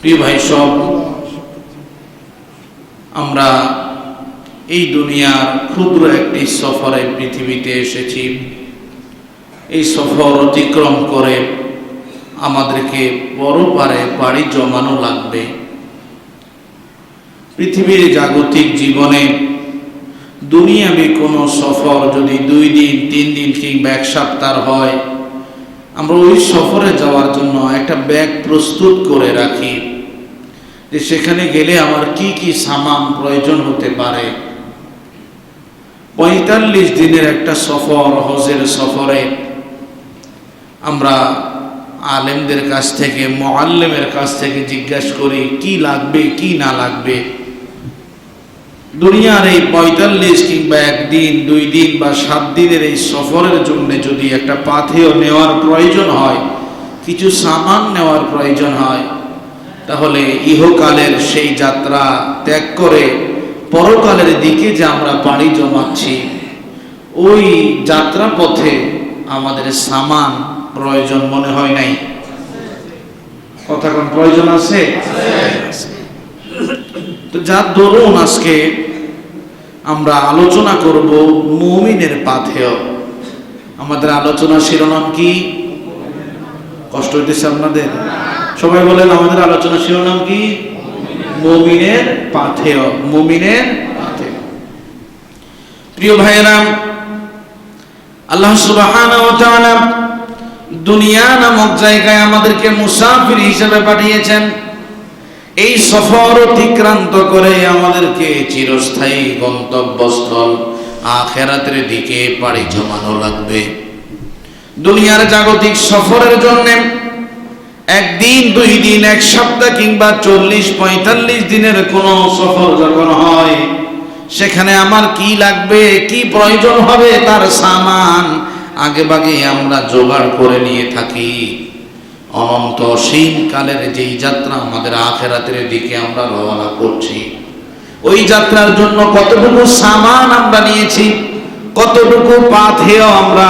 প্রিয় ভাই সব, আমরা এই দুনিয়ার ক্ষুদ্র একটি সফরে পৃথিবীতে এসেছি। এই সফর অতিক্রম করে আমাদেরকে বড় পাড়ি জমানো লাগবে। পৃথিবীর জাগতিক জীবনে দুনিয়াবি কোনো সফর যদি 2 দিন 3 দিন কিংবা 1 সপ্তাহ হয়, আমরা ওই সফরে যাওয়ার জন্য একটা ব্যাগ প্রস্তুত করে রাখি যে সেখানে গেলে আমার কি কি সামান প্রয়োজন হতে পারে। 45 দিনের একটা সফর, হজের সফরে আমরা আলেমদের কাছ থেকে, মুআল্লিমের কাছ থেকে জিজ্ঞাসা করি কি লাগবে কি না লাগবে। দুনিয়ার এই 45 কিংবা 1 দিন 2 দিন বা 7 দিনের এই সফরের জন্য যদি একটা পাথেয় নেওয়ার প্রয়োজন হয়, কিছু সামান নেওয়ার প্রয়োজন হয়, তাহলে ইহকালের সেই যাত্রা ত্যাগ করে পরকালের দিকে যে আমরা পাড়ি জমাচ্ছি, ওই যাত্রা পথে আমাদের সামান প্রয়োজন মনে হয় নাই? কথা কোন প্রয়োজন আছে? তো যার দরুন আজকে আমরা আলোচনা করব মুমিনের পাথেয়। আমাদের আলোচনা শিরোনাম কি? কষ্ট হইতেছে আপনাদের? সবাই বলেন আমাদের আলোচনা শিরোনাম কি? মুমিনের পাথেয়। মুমিনের পাথেয়। প্রিয় ভাইয়েরা, আল্লাহ সুবহানাহু ওয়া তাআলা দুনিয়া নামক জায়গায় আমাদেরকে মুসাফির হিসেবে পাঠিয়েছেন। এই সফর অতিক্রান্ত করে আমাদেরকে চিরস্থায়ী গন্তব্যস্থল আখিরাতের দিকে পাড়ি জমানো লাগবে। দুনিয়ার জাগতিক সফরের জন্য 1 দিন 2 দিন 1 সপ্তাহ কিংবা 40-45 দিনের কোন সফর যখন হয়, সেখানে আমার কি লাগবে, কি প্রয়োজন হবে, তার সামান আগেভাগে আমরা জোগাড় করে নিয়ে থাকি। অনন্ত অসীম কালের যেই যাত্রা আমাদের আখিরাতের দিকে আমরা রওনা করছি, ওই যাত্রার জন্য কতটুকু সামান আমরা নিয়েছি, কতটুকু পাথেয় আমরা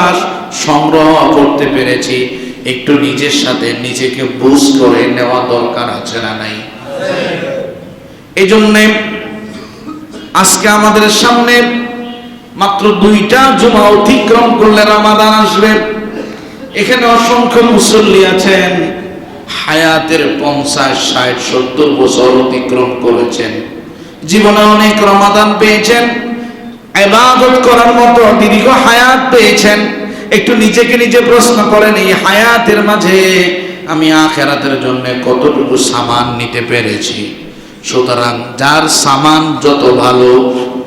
সংগ্রহ করতে পেরেছি, একটু নিজের সাথে নিজেকে বুঝ করে নেওয়া দরকার আছে না নাই? এই জন্য আজকে আমাদের সামনে মাত্র 2টা জুমা অতিক্রম করলে রমাদান আসবে। এখানে অসংখ্য মুসল্লি আছেন, হায়াতের 50, 60, 70 বছর অতিক্রম করেছেন, জীবনে অনেক রমাদান পেয়েছেন, ইবাদত করার মতো দীর্ঘ হায়াত পেয়েছেন। একটু নিজেকে নিজে প্রশ্ন করেন, এই হায়াতের মাঝে আমি আখিরাতের জন্য কতটুকু সামান নিতে পেরেছি? সুতরাং যার সামান যত ভালো,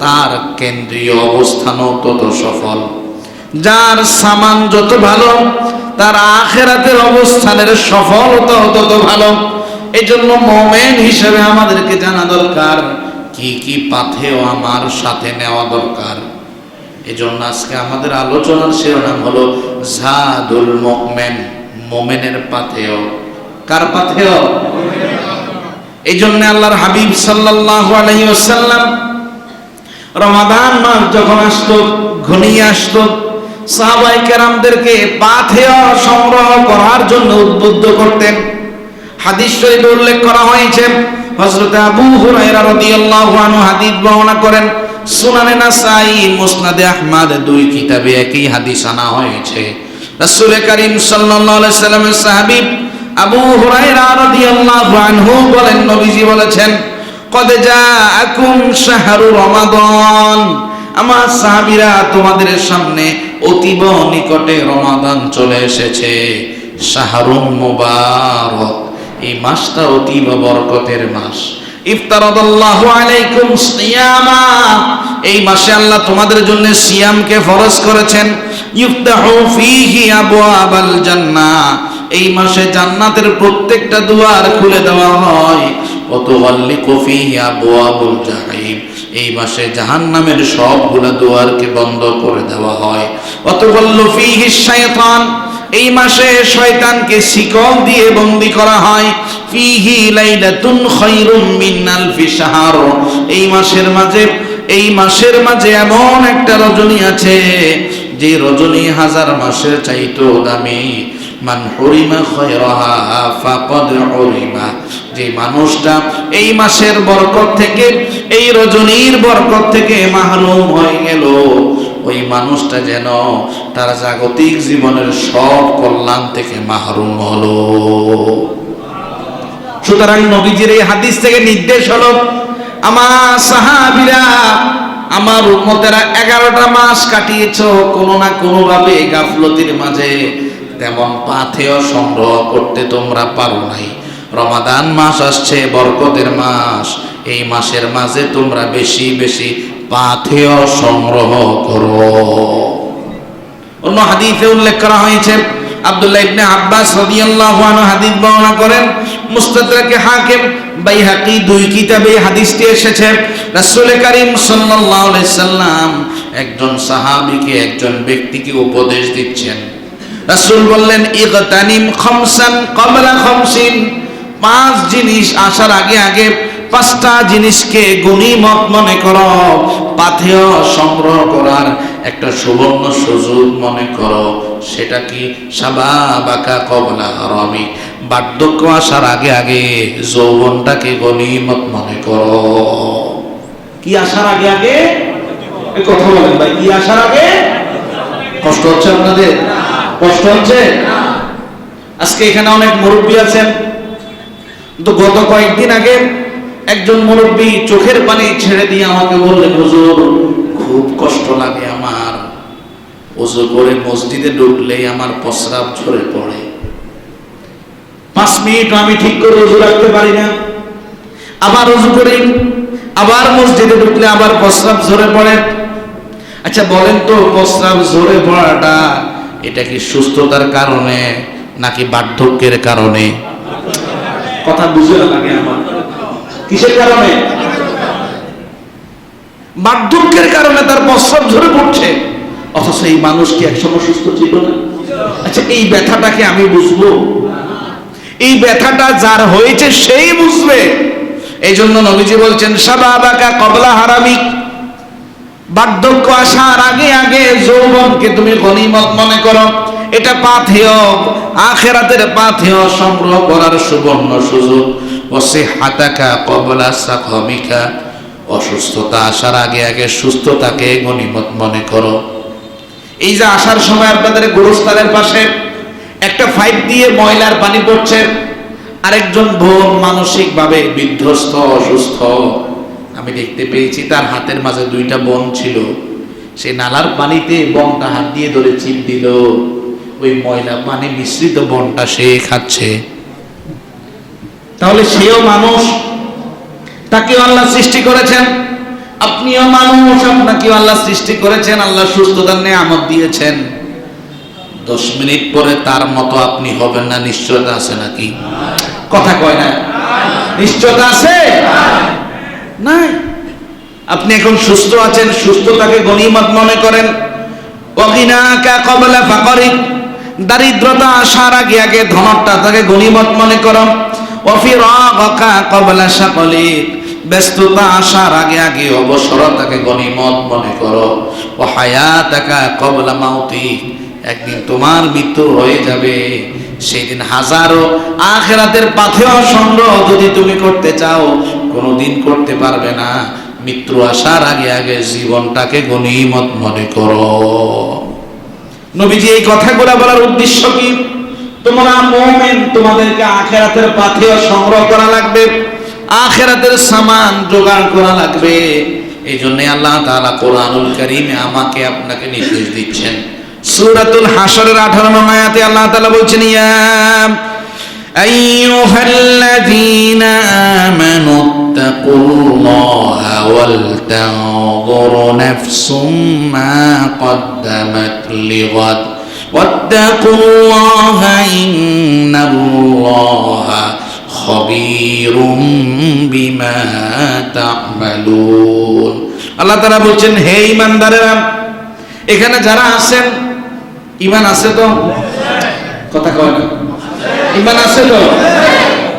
তার কেন্দ্রীয় অবস্থানও তত সফল। যার সামান যত ভালো, তার আখিরাতের অবস্থানের সফলতাও তত ভালো। এই জন্য মুমিন হিসেবে আমাদেরকে জানা দরকার কি কি পাথেয় আমার সাথে নেওয়া দরকার। এই জন্য আজকে আমাদের আলোচনার শিরোনাম হলো জাদুল মুমিন, মুমিনের পাথেয়। কার পাথেয়? এই জন্য আল্লাহর হাবিব সাল্লাল্লাহু আলাইহি ওয়াসাল্লাম রমাদান মাস যখন আসতো, ঘনিয়ে আসতো, সাহাবায়ে কেরামদেরকে পাথেয় সংগ্রহ করার জন্য উদ্বুদ্ধ করতেন। হাদিস শরীফে উল্লেখ করা হয়েছে, হযরত আবু হুরায়রা রাদিয়াল্লাহু আনহু হাদিস বর্ণনা করেন। সুনানে নাসাই, মুসনাদে আহমদ 2 কিতাবে একই হাদিস আনা হয়েছে। রাসূল করিম সাল্লাল্লাহু আলাইহি সাল্লামের সাহাবী আবু হুরায়রা রাদিয়াল্লাহু আনহু বলেন, নবীজি বলেছেন, কদ জাআকুম শাহরু রমাদান, আমার সাহাবীরা তোমাদের সামনে অতীব নিকটে রমাদান চলে এসেছে। শাহরুন মুবারক, এই মাসটা অতীব বরকতের মাস। ইফতারাদাল্লাহু আলাইকুম সিয়ামা, এই মাসে আল্লাহ তোমাদের জন্য সিয়ামকে ফরজ করেছেন। ইফতাহু ফীহি আবওয়াবাল জান্নাহ, এই মাসে জান্নাতের প্রত্যেকটা দুয়ার খুলে দেওয়া হয়। ওয়াতুগাল্লিকু ফীহি আবওয়াবুল জাহিম, এই মাসে জাহান্নামের সবগুলো দুয়ারকে বন্ধ করে দেওয়া হয়। ওয়াতুগাল্লু ফীহি শাইতান, এই মাসে শয়তানকে শিকল দিয়ে বন্দী করা হয়। ফীহি লাইলাতুন খায়রুম মিন আলফি শাহর, এই মাসের মাঝে এমন একটা রজনী আছে যে রজনী 1000 মাসের চাইতেও দামি। মান হুরিমা খায়রাহা ফাকাদ হুরিমা, যে মানুষটা এই মাসের বরকত থেকে, এই রজনীর বরকত থেকে মাহরুম হয়ে গেল, ওই মানুষটা যেন তার জাগতিক জীবনের সব কল্যাণ থেকে মাহরুম হলো। সুতরাং নবীজির এই হাদিস থেকে নির্দেশ হলো, আমার সাহাবীরা, আমার উম্মতেরা 11টা মাস কাটিয়েছো কোনো না কোনো ভাবে গাফলতির মাঝে, তেমন পাথেয় সংগ্রহ করতে তোমরা পারো নাই। রমাদান মাস আসছে, বরকতের মাস, এই মাসের মাঝে তোমরা বেশি বেশি পাথেয় সংগ্রহ করো। অন্য হাদিসে উল্লেখ করা হয়েছে, আব্দুল্লাহ ইবনে আব্বাস রাদিয়াল্লাহু আনহু হাদিস বর্ণনা করেন, মুস্তাদরাকে হাকিম, বাইহাকি, দুই কিতাবে হাদিসটি এসেছে। রাসূল করিম সাল্লাল্লাহু আলাইহি সাল্লাম একজন সাহাবীকে, একজন ব্যক্তিকে উপদেশ দিচ্ছেন। রাসূল বললেন, ইগতানিম খামসান ক্বাবলা খামসিন, 5 জিনিস আসার আগে আগে 5টা জিনিসকে গনিমত মনে করো, পাথেয় সংগ্রহ করার একটা সুবর্ণ সুযোগ মনে করো। সেটা কি? শাবাবাকা ক্বাবলা হারামি, বার্ধক্য আসার আগে আগে যৌবনটাকে গনিমত মনে করো। কি আসার আগে আগে? এই কথা বলেন ভাই, কি আসার আগে? কষ্ট হচ্ছে আপনাদের? কষ্ট হচ্ছে? আজকে এখানে অনেক মুরব্বী আছেন, তো গত কয়েকদিন আগে একজন মুরব্বী চোখের পানি ছেড়ে দিয়ে আমাকে বললেন, হুজুর খুব কষ্ট লাগে আমার, ওযু করে মসজিদে ঢুকলেই আমার প্রস্রাব ঝরে পড়ে, 5 মিনিট আমি ঠিক করে ওযু রাখতে পারি না, আবার ওযু করি, আবার মসজিদে ঢুকলে আবার প্রস্রাব ঝরে পড়ে। আচ্ছা বলেন তো, প্রস্রাব ঝরে পড়াটা এটা কি সুস্থতার কারণে নাকি বার্ধক্যের কারণে? কথা বুঝে লাগে আমার, কিসের কারণে? বার্ধক্যের কারণে তার প্রস্রাব ঝরে পড়ছে, অথচ এই মানুষ কি একসময় সুস্থ ছিল না? আচ্ছা এই ব্যথাটাকে আমি বুঝবো? এই ব্যথাটা যার হয়েছে সেই বুঝবে। এই জন্য নবীজি বলছেন, শাবাবাকা ক্বাবলা হারামিক, বার্ধক্য আসার আগে আগে যৌবনকে তুমি গনিমত মনে করো। এটা পাথেয়, আখিরাতের পাথেয় সংগ্রহ করার সুবর্ণ সুযোগ। ওয়াসিহাতাকা ক্বাবলা সাকমিকা, অসুস্থতা আসার আগে আগে সুস্থতাকে গনিমত মনে করো। এই যে আসার সময় আপনাদের গোরস্থানের পাশে একটা পাইপ দিয়ে ময়লার পানি পড়ছে, আরেকজন বোন মানসিকভাবে বিধ্বস্ত, অসুস্থ, আমি দেখতে পেয়েছি তার হাতের মাঝে 2টা বোন ছিল, সে নালার পানিতে বনটা হাত দিয়ে ধরে চিপ দিল, ওই ময়লা পানি মিশ্রিত বনটা সে খাচ্ছে। তাহলে সেও মানুষ, তাকেও আল্লাহ সৃষ্টি করেছেন, আপনিও মানুষ, আপনাকেও আল্লাহ সৃষ্টি করেছেন, আল্লাহ সুস্থতার নিয়ামত দিয়েছেন। 10 মিনিট পরে তার মতো আপনি হবেন না, নিশ্চয়তা আছে নাকি? কথা কয় না, নিশ্চয়তা আছে? নাই। আপনি এখন সুস্থ আছেন, সুস্থতাকে গনিমত মনে করেন। ওয়াগিনাকা ক্বাবলা ফাকরিক, দারিদ্রতা আসার আগে আগে ধনটাকে গনিমত মনে করো। ওয়াফিরাগাকা ক্বাবলা শাগলিক, ব্যস্ততা আসার আগে আগে অবসরতাকে গনিমত মনে করো। ওয়াহায়াতাকা ক্বাবলা মাউতিক, একদিন তোমার মৃত্যু হয়ে যাবে, সেদিন হাজারো আখিরাতের পাথেয় সংগ্রহ যদি তুমি করতে চাও কোনোদিন করতে পারবে না। মৃত্যু আসার আগে আগে জীবনটাকে গনিমত মনে করো। নবীজি এই কথাগুলো বলার উদ্দেশ্য কি? তোমরা মুমিন, তোমাদেরকে আখিরাতের পাথেয় সংগ্রহ করা লাগবে, আখিরাতের সামান জোগাড় করা লাগবে। এই জন্য আল্লাহ তাআলা কোরআনুল কারীমে আমাকে আপনাকে নির্দেশ দিচ্ছেন। সূরাতুল হাশরের 18 নং আয়াতে আল্লাহ তাআলা বলছেন, ইয়া আইয়ুহাল্লাযীনা আমানুত্তাকুল্লাহা ওয়াল তানজুর নাফসুম মা কদ্দামাত লিগাদ ওয়াত্তাকুল্লাহা ইন্নাল্লাহা খাবীরুম বিমা তা'মালুন। আল্লাহ তাআলা বলছেন, হে ঈমানদারেরা, এখানে যারা আছেন, ঈমান আছে তো? কথা কয় না, ঈমান আছে তো?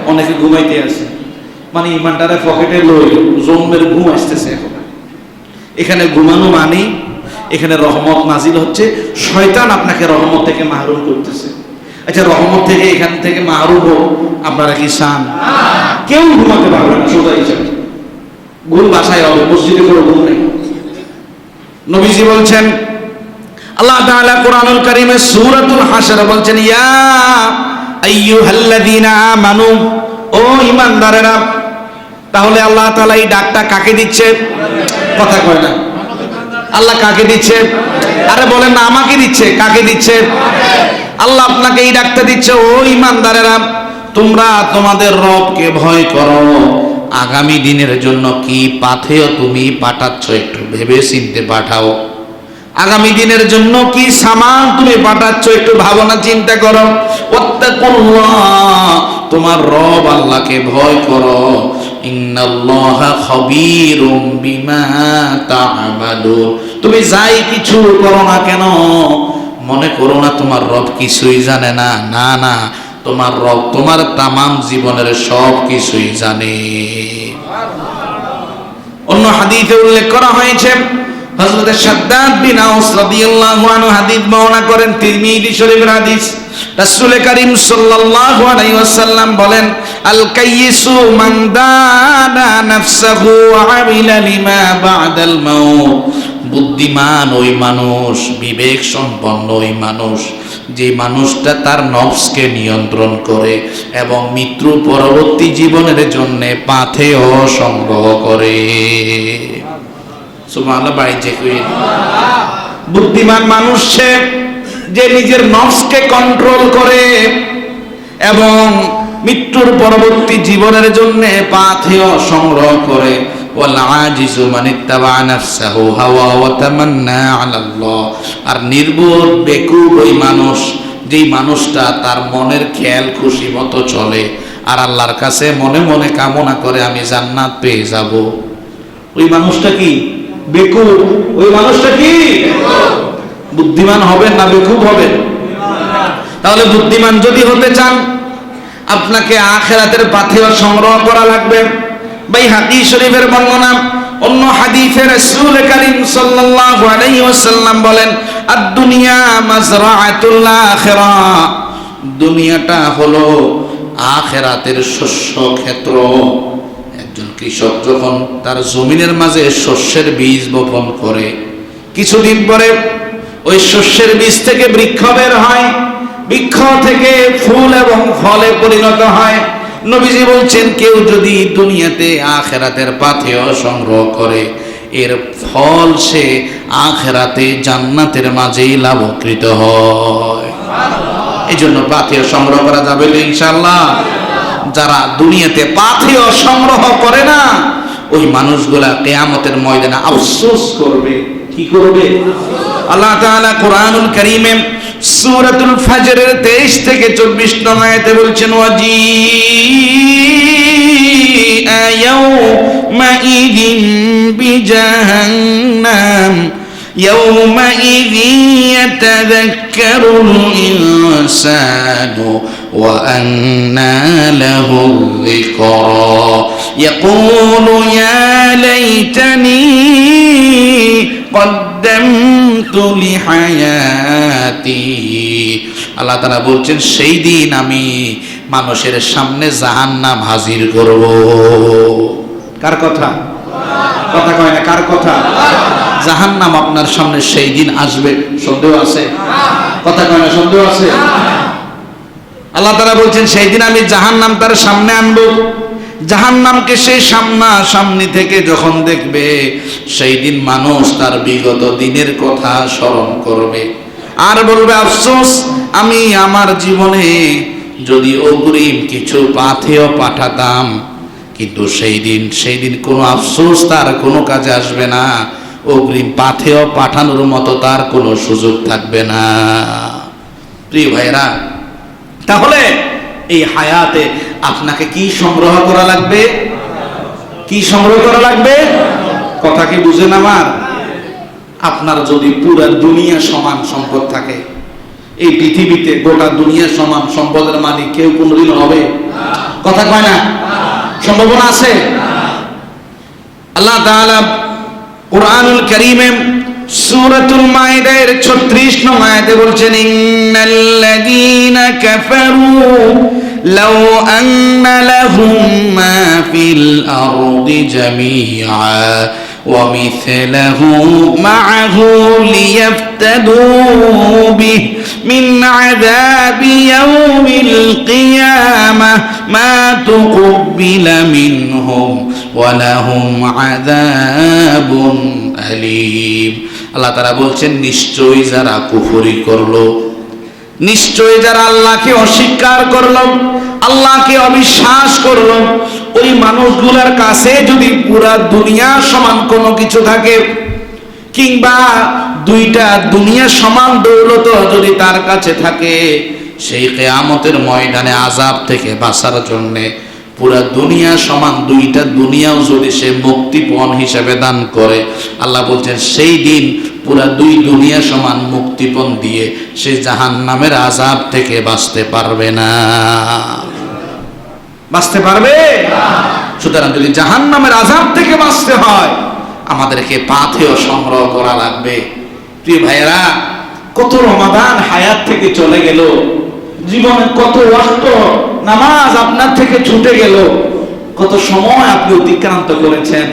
অনেকে ঘুমাইতে আছে, মানে ঈমানটারে পকেটে লই, জম্মের ঘুম আসতেছে। এখন এখানে ঘুমানো মানে এখানে রহমত নাজিল হচ্ছে, শয়তান আপনাকে রহমত থেকে মাহরুম করতেছে। আচ্ছা রহমত থেকে এখান থেকে মাহরুম হোক আপনারা কি চান? কেউ ঘুমাতে পারবে না। সোজা হিসাবে ঘুম বাসায় হবে, মসজিদে কোনো ঘুম নেই। নবীজি বলছেন, আল্লাহ তাআলা কোরআনুল কারীমে সূরাতুল হাশর বলছেন, ইয়া আইয়ুহাল্লাযীনা আমানু, ও ঈমানদারেরা। তাহলে আল্লাহ তাআলা এই ডাকটা কাকে দিচ্ছে? কথা কয় না। আল্লাহ কাকে দিচ্ছে? আরে বলেন না, আমাকে দিচ্ছে। কাকে দিচ্ছে? আল্লাহ আপনাকে এই ডাকটা দিচ্ছে, ও ঈমানদারেরা, তোমরা তোমাদের রবকে ভয় করো। আগামী দিনের জন্য কি পাথেয় তুমি পাঠাচ্ছ একটু ভেবে চিন্তে পাঠাও। আগামী দিনের জন্য কি সামান তুমি পাঠাচ্ছ একটু ভাবনা চিন্তা করো। ওয়াত্তাকুল্লাহ, তোমার রব আল্লাহকে ভয় করো। ইন্নাল্লাহা খাবীরুম বিমা তা'মালুন। তুমি যাই কিছু করো না কেন মনে করো না তোমার রব কিছুই জানে না। না না, তোমার রব তোমার তামাম জীবনের সব কিছুই জানে। অন্য হাদিসে উল্লেখ করা হয়েছে, হযরত শাদ্দাদ বিন আওস রাদিয়াল্লাহু আনহু হাদিস বর্ণনা করেন, তিরমিজি শরীফের হাদিস। রাসূল করিম সাল্লাল্লাহু আলাইহি ওয়াসাল্লাম বলেন, আল কাইয়িসু মান দানা নাফসাহু ওয়া আমিলা লিমা বা'দাল মাউত। বুদ্ধিমান ওই মানুষ, বিবেক সম্পন্ন ওই মানুষ, যে মানুষটা তার নফসকে নিয়ন্ত্রণ করে এবং মৃত্যু পরবর্তী জীবনের জন্য পাথেয় সংগ্রহ করে। সুবহানাল্লাহ। বাড়িতে কই বুদ্ধিমান মানুষ সে, যে নিজের নফসকে কন্ট্রোল করে এবং মৃত্যুর পরবর্তী জীবনের জন্য পাথেয় সংগ্রহ করে। ওয়াল আজিজু মান ইত্তাবা নাফসাহু হাওয়া ওয়া তামান্না আলাল্লাহ। আর নির্বোধ বেকুব ওই মানুষ, যেই মানুষটা তার মনের খেয়াল খুশি মতো চলে আর আল্লাহর কাছে মনে মনে কামনা করে আমি জান্নাত পেয়ে যাব। ওই মানুষটা কি? বেকুব। ওই মানুষটা কি? বুদ্ধিমান হবেন না বেকুব হবেন? তাহলে বুদ্ধিমান যদি হতে চান আপনাকে আখিরাতের পাথেয় সংগ্রহ করা লাগবে। বাইহাকী শরীফের বর্ণনা, অন্য হাদিসে রাসূল করিম সাল্লাল্লাহু আলাইহি ওয়াসাল্লাম বলেন, আদ-দুনিয়া মাযরাআতুল আখিরাহ। দুনিয়াটা হলো আখিরাতের শস্য ক্ষেত্র। একজন কৃষক যখন তার জমিনের মাঝে শস্যের বীজ বপন করে, কিছুদিন পরে ওই শস্যের বীজ থেকে বৃক্ষ বের হয়, বৃক্ষ থেকে ফুল এবং ফলে পরিণত হয়। নবীজি বলছেন, কেউ যদি দুনিয়াতে আখিরাতের পাথেয় সংগ্রহ করে, এর ফল সে আখিরাতে জান্নাতের মাঝেই লাভকৃত হয়। এই জন্য পাথেয় সংগ্রহ করা যাবে তো ইনশাআল্লাহ। যারা দুনিয়াতে পাথেয় সংগ্রহ করে না, ওই মানুষগুলা কিয়ামতের ময়দানে আফসোস করবে। কি করবে? আল্লাহ তাআলা কোরআনুল কারীমে সূরাতুল ফাজরের 23 থেকে 24 নং আয়াতে বলছেন, ওয়াজিআ ইয়াওমাইযিন বিজাহান্নাম ইয়াওমাইযিন ইয়াতাযাক্কারুল ইনসানু ওয়া আন্না লাহুল যিকরা ইয়াকুলু ইয়া লাইতানি কদ্দামতু লিহায়াতি। আল্লাহ তাআলা বলছেন, সেই দিন আমি মানুষের সামনে জাহান্নাম হাজির করব। কার কথা? কথা কয় না। কার কথা? জাহান্নাম আপনার সামনে সেই দিন আসবে। সন্দেহ আছে? কথা কয় না। সন্দেহ আছে? আল্লাহ তাআলা বলছেন, সেই দিন আমি জাহান্নাম তার সামনে আনবো। জাহান্নামকে সেই সামনাসামনি থেকে যখন দেখবে, সেই দিন মানুষ তার বিগত দিনের কথা স্মরণ করবে আর বলবে, আফসোস, আমি আমার জীবনে যদি অগ্রিম কিছু পাথেয় পাঠাতাম। কিন্তু সেই দিন কোনো আফসোস তার কোনো কাজে আসবে না। অগ্রিম পাথেয় পাঠানোর মতো তার কোনো সুযোগ থাকবে না। প্রিয় ভাইরা, তাহলে এই হায়াতে আপনাকে কি সংগ্রহ করা লাগবে? কি সংগ্রহ করা লাগবে? কথা কি বুঝেন আমার? আপনার যদি পুরো দুনিয়া সমান সম্পদ থাকে, এই পৃথিবীতে গোটা দুনিয়া সমান সম্পদের মালিক কেউ কোনোদিন হবে? কথা কয় না। সম্ভাবনা আছে? আল্লাহ তাআলা কুরআনুল কারীমে সূরাতুল মাইদার 36 নং আয়াতে বলছেন, ইন্নাল্লাযীনা কাফারু লাউ আন্না লাহুম মা الأرض جميعا ومثله معه ليفتدوا به من عذاب يوم القيامة ما تقبل منهم ولهم عذاب أليم আল্লাহ তাআলা বলছেন নিশ্চয়ই যারা কুফরি করলো, নিশ্চয়ই যারা আল্লাহকে অস্বীকার করলো, আল্লাহকে অবিশ্বাস করলো, ওই মানুষগুলোর কাছে যদি পুরা দুনিয়া সমান কোনো কিছু থাকে, কিংবা দুইটা দুনিয়া সমান দৌলত যদি তার কাছে থাকে, সেই কিয়ামতের ময়দানে আযাব থেকে বাঁচার জন্যে পুরা দুনিয়া সমান দুইটা দুনিয়াও যদি সে মুক্তিপণ হিসেবে দান করে, আল্লাহ বলছেন সেই দিন পুরা দুই দুনিয়া সমান মুক্তিপণ দিয়ে সে জাহান্নামের আযাব থেকে বাঁচতে পারবে না। বাঁচতে পারবে না। সুতরাং যদি জাহান্নামের আযাব থেকে বাঁচতে হয়, আমাদেরকে পাথেয় সংগ্রহ করা লাগবে। প্রিয় ভাইয়েরা, কত রমাদান হায়াত থেকে চলে গেল, জীবনে কত ওয়াক্ত নামাজ আপনার থেকে ছুটে গেল, কত সময় আপনি অতিক্রান্ত করেছেন,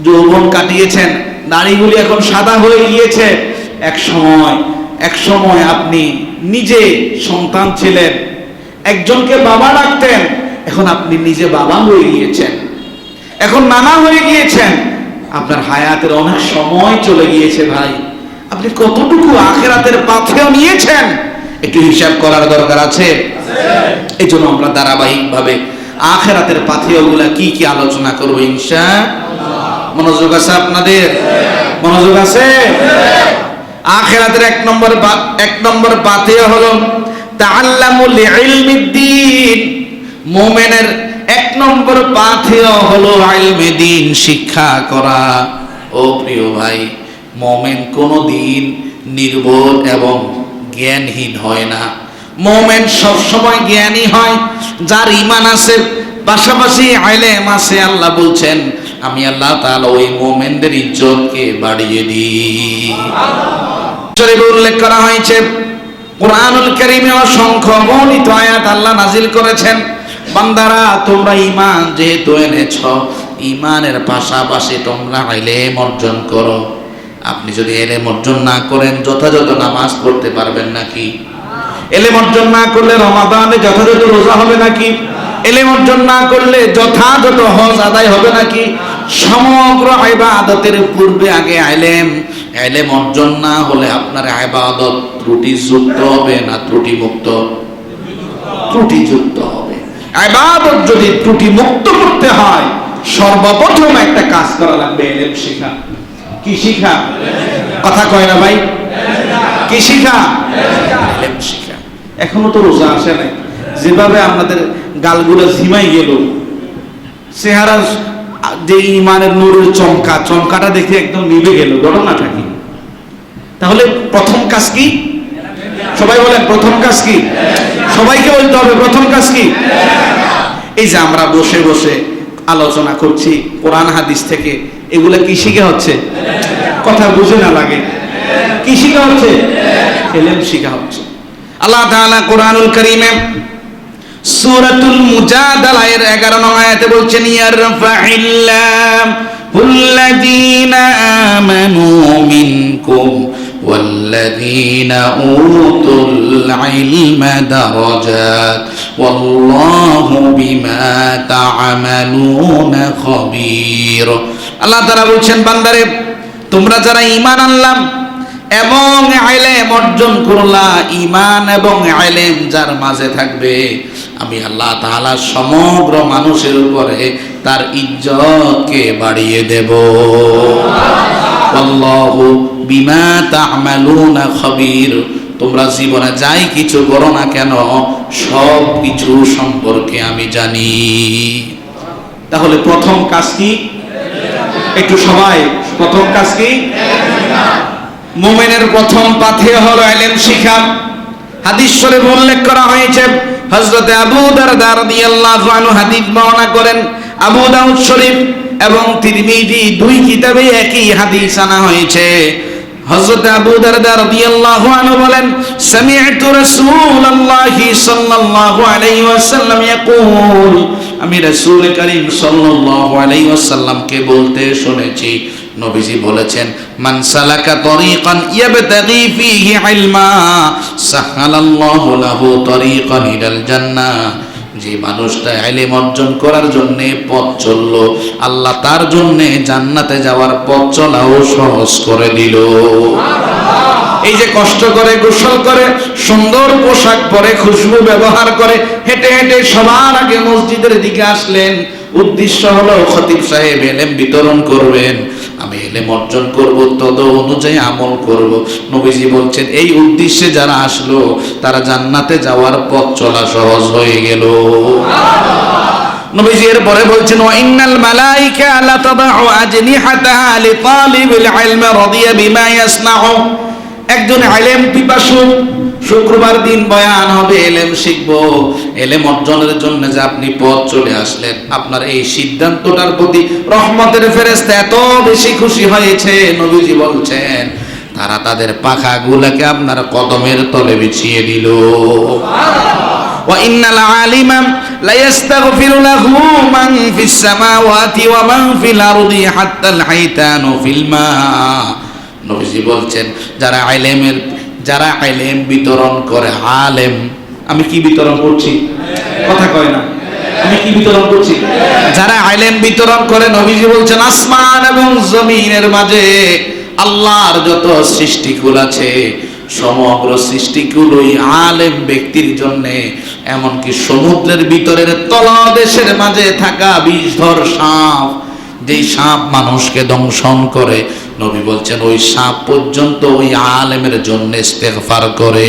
যৌবন কাটিয়েছেন, দাড়িগুলি এখন সাদা হয়ে গিয়েছে। এক সময় আপনি নিজে সন্তান ছিলেন, একজনকে বাবা ডাকতেন, এখন আপনি নিজে বাবা হয়ে গিয়েছেন, এখন নানা হয়ে গিয়েছেন। আপনার হায়াতের অনেক সময় চলে গিয়েছে। ভাই, আপনি কতটুকু আখিরাতের পাথেয় নিয়েছেন একটু হিসাব করার দরকার আছে। এই জন্য আমরা ধারাবাহিকভাবে আখিরাতের পাথেয়গুলা কি কি আলোচনা করবো ইনশাআল্লাহ। মনোযোগ আছে আপনাদের? মনোযোগ আছে? আখিরাতের এক নম্বর পাথেয় হলো তাআল্লামুল ইলমিদ্দিন। মুমিনের এক নম্বর পাথেয় হলো ইলমে দ্বীন, শিক্ষা করা। ও প্রিয় ভাই, মুমিন কোনদিন নির্বোধ এবং জ্ঞানহীন হয় না। মুমিন সবসময় জ্ঞানী হয়। যার ঈমান আছে, পাশাপাশি ইলম আছে, আল্লাহ বলছেন আমি আল্লাহ তাআলা ওই মুমিনদের ইজ্জতকে বাড়িয়ে দিই। শরীফে উল্লেখ করা হয়েছে, কুরআনুল কারীমে অসংখ্য গণিত আয়াত আল্লাহ নাজিল করেছেন, বান্দারা তোমরা ঈমান যেহেতু এনেছ, ঈমানের পাশাপাশি তোমরা ইলম অর্জন করো। আপনি যদি ইলম অর্জন না করেন, যথাযথ নামাজ পড়তে পারবেন নাকি? ইলম অর্জন না করলে রমাদানে যথাযথ রোজা হবে নাকি? ইলম অর্জন না করলে যথাযথ হজ আদায় হবে নাকি? সমগ্র ইবাদতের পূর্বে আগে ইলম অর্জন না হলে আপনার ইবাদত ত্রুটিযুক্ত হবে না ত্রুটিমুক্ত? ত্রুটিযুক্ত হবে। ইবাদত যদি ত্রুটি মুক্ত করতে হয়, সর্বপ্রথম একটা কাজ করা লাগবে, ইলম শেখা। কি শিখা? কথা কয় না ভাই? কি শিখা? ইলম শিখা। এখনো তো রোজা আসে নাই। যেভাবে আমাদের গালগুলো ঝিমাই গেল, চেহারা যে ঈমানের নূরের চমকাটা দেখে একদম নিভে গেল, ঘটনাটা কি? তাহলে প্রথম কাজ কি? সবাই বলেন, প্রথম কাজ কি? সবাইকে বলতে হবে, প্রথম কাজ কি? এই যে আমরা বসে বসে আলোচনা করছি কোরআন হাদিস থেকে, এগুলা কি শিখা হচ্ছে? কথা বুঝে না লাগে, কি শিখা হচ্ছে? ইলম শিখা হচ্ছে। আল্লাহ তাআলা কোরআনুল কারীমে সূরাতুল মুজাদালা এর 11 নং আয়াতে বলছেন, ইয়ারফাইল্লাহুল্লাযীনা আমানু মিনকুম ওয়াল্লাযীনা উতুল ইলমা দারাজাত ওয়াল্লাহু বিমা তা'মালুনা খাবীর। আল্লাহ তাআলা বলছেন, বান্দারে তোমরা যারা ঈমান আনলাম এবং ইলম অর্জন করলা, ঈমান এবং ইলম যার মাঝে থাকবে, আমি আল্লাহ তাআলা সমগ্র মানুষের উপরে তার ইজ্জতকে বাড়িয়ে দেব। আল্লাহু বিমা তা'মালুনা খাবীর। তোমরা জীবনে যাই কিছু করো না কেন, সব কিছু সম্পর্কে আমি জানি। তাহলে প্রথম কাজ কি? একটু সবাই, প্রথম কাজ কি? মুমিনের প্রথম পাথেয় হলো ইলম শিখা। হাদিস শরীফে উল্লেখ করা হয়েছে, হযরতে আবু দারদা রাদিয়াল্লাহু আনহু হাদিস বর্ণনা করেন। আবু দাউদ শরীফ এবং তিরমিজি দুই কিতাবে একই হাদিস আনা হয়েছে। হযরত আবু দারদা রাদিয়াল্লাহু আনহু বলেন, সামি'তু রাসূলুল্লাহি সাল্লাল্লাহু আলাইহি ওয়াসাল্লাম ইয়াকুল, আমি রাসূল করিম সাল্লাল্লাহু আলাইহি ওয়াসাল্লামকে বলতে শুনেছি, নবীজি বলেছেন, মান সালাকা তরিকান ইয়াবতাগি ফীহি ইলমা সাহালাল্লাহু লাহু তরিকান ইলাল জান্নাহ, যে মানুষটা ইলম অর্জন করার জন্য পথ চললো, আল্লাহ তার জন্য জান্নাতে যাওয়ার পথ চলাও সহজ করে দিল। এই যে কষ্ট করে গোসল করে সুন্দর পোশাক পরে খুশবু ব্যবহার করে হেঁটে হেঁটে সবার আগে মসজিদের দিকে আসলেন, উদ্দেশ্য হলো খতিব সাহেব ইলম বিতরণ করবেন, আমি ইলম অর্জন করব, তদ অনুযায়ী আমল করব। নবীজি বলছেন, এই উদ্দেশ্যে যারা আসলো তারা জান্নাতে যাওয়ার পথ চলা সহজ হয়ে গেল। নবীজি এরপরে বলছেন, ওয়া ইন্নাল মালাইকা লা তাদউ আজনিহাতাহা লিতালিবিল ইলম রাদিয়া বিমা ইয়াসনাউ, একজন ইলম পিপাসু, শুক্রবার দিন বয়ান হবে, ইলম শিখবো, ইলম অর্জনের জন্য যে আপনি পথ চলে আসলেন, আপনার এই সিদ্ধান্তটার প্রতি রহমতের ফেরেশতা এত বেশি খুশি হয়েছে, নবীজি বলছেন তারা তাদের পাখাগুলোকে আপনার কদমের তলে বিছিয়ে দিল। ওয়া ইন্নাল আলিমা লা ইস্তাগফিরু লাহু মান ফিস সামাওয়াতি ওয়া মান ফিল আরদি হাত্তাল হাইতানু ফিল মা, নবীজি বলছেন যারা ইলম বিতরণ করে, আলেম, আমি কি বিতরণ করছি, কথা কয় না, আমি কি বিতরণ করছি, যারা ইলম বিতরণ করে, নবীজি বলছেন আসমান এবং জমিনের মাঝে আল্লাহর যত সৃষ্টিকুল আছে সমগ্র সৃষ্টিকুলই আলেম ব্যক্তির জন্য, এমনকি সমুদ্রের ভিতরের তলদেশের মাঝে থাকা বিষধর সাপ, যেই সাপ মানুষকে দংশন করে, নবী বলছেন ওই সাপ পর্যন্ত ওই আলেমের জন্য ইস্তেগফার করে।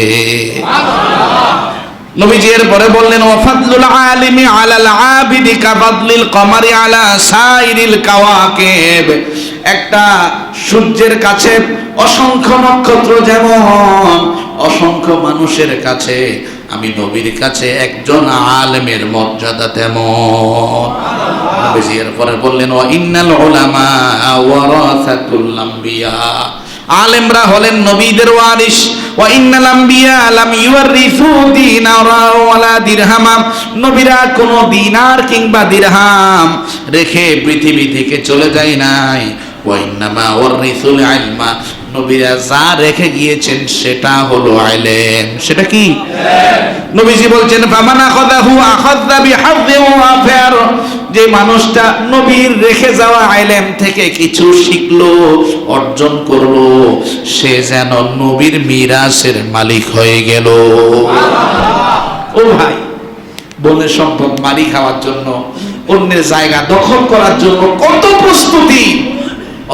নবীজি এরপরে বললেন, ওয়া ফাদলুল আলিমি আলাল আবিদি কাফাদলিল কমারি আলা সাইরিল কাওয়াকিব, একটা সূর্যের কাছে অসংখ্য নক্ষত্র যেমন, অসংখ্য মানুষের কাছে আমি নবীর কাছে একজন আলেমের মর্যাদা তেমন। নবীজি এরপরে বললেন, ওয়া ইন্নাল উলামা ওয়ারাসাতুল আম্বিয়া, আলেমরা হলেন নবীদের ওয়ারিস, ওয়া ইন্নাল আম্বিয়া লাম ইউরিসু দিনারা ওয়ালা দিরহামা, নবীরা কোনো দিনার কিংবা দিরহাম রেখে পৃথিবী থেকে চলে যায় নাই, ওয়া ইন্নামা ওয়ারিসুল ইলমা, নবীরা যা রেখে গিয়েছেন সেটা হলো ইলম। সেটা কি? নবীজি বলছেন, ফামান আখাযাহু আখাযা বিহাযযিন ওয়াফার, যে মানুষটা নবীর রেখে যাওয়া ইলম থেকে কিছু শিখলো, অর্জন করলো, সে যেন নবীর মিরাসের মালিক হয়ে গেল। ও ভাই, বনের সম্পদ মালিক হওয়ার জন্য, অন্যের জায়গা দখল করার জন্য কত প্রস্তুতি,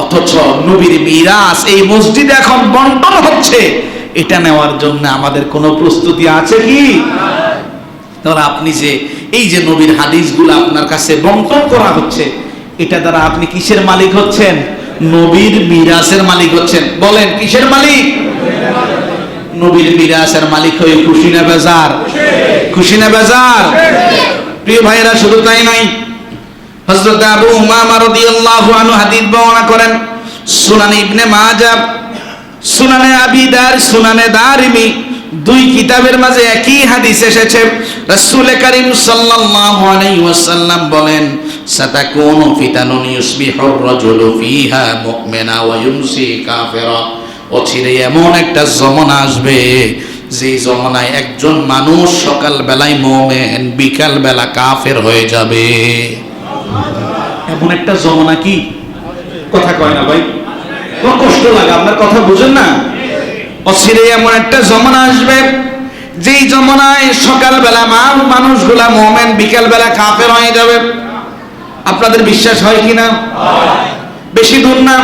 অথচ নবীর মিরাস এই মসজিদে এখন বন্টন হচ্ছে, এটা নেওয়ার জন্য আমাদের কোনো প্রস্তুতি আছে কি? তাহলে আপনি যে এই যে নবীর হাদিসগুলো আপনার কাছে বন্টন করা হচ্ছে, এটা দ্বারা আপনি কিসের মালিক হচ্ছেন? নবীর মিরাসের মালিক হচ্ছেন। বলেন কিসের মালিক? নবীর মিরাসের মালিক হয়ে খুশি না বেজার? খুশি না বেজার? প্রিয় ভাইরা, শুধু তাই নয়, হযরত আবু উমামা রাদিয়াল্লাহু আনহু হাদিস বর্ণনা করেন, সুনান ইবনে মাজাহ, সুনানে আবি দার, সুনানে দারিমি, দুই কিতাবের মাঝে একই হাদিস এসেছে। রাসূল করিম সাল্লাল্লাহু আলাইহি ওয়াসাল্লাম বলেন, সাতাকুনু ফিতানুন ইউসবিহুর রাজুলু ফিহা মুমিনা ওয়া ইউমসি কাফিরা, অচিরে এমন একটা জমানা আসবে যে জমানায় একজন মানুষ সকাল বেলায় মুমিন, বিকাল বেলা কাফের হয়ে যাবে। এমন একটা জমানা কি? কথা কয় না ভাই, কোন কষ্ট লাগে, আপনার কথা বুঝেন না? অচিরে এমন একটা জমানা আসবে যেই জমানায় সকালবেলা মানুষগুলা মুমিন, বিকাল বেলা কাফের হয়ে যাবে। আপনাদের বিশ্বাস হয় কিনা? বেশি দূর না,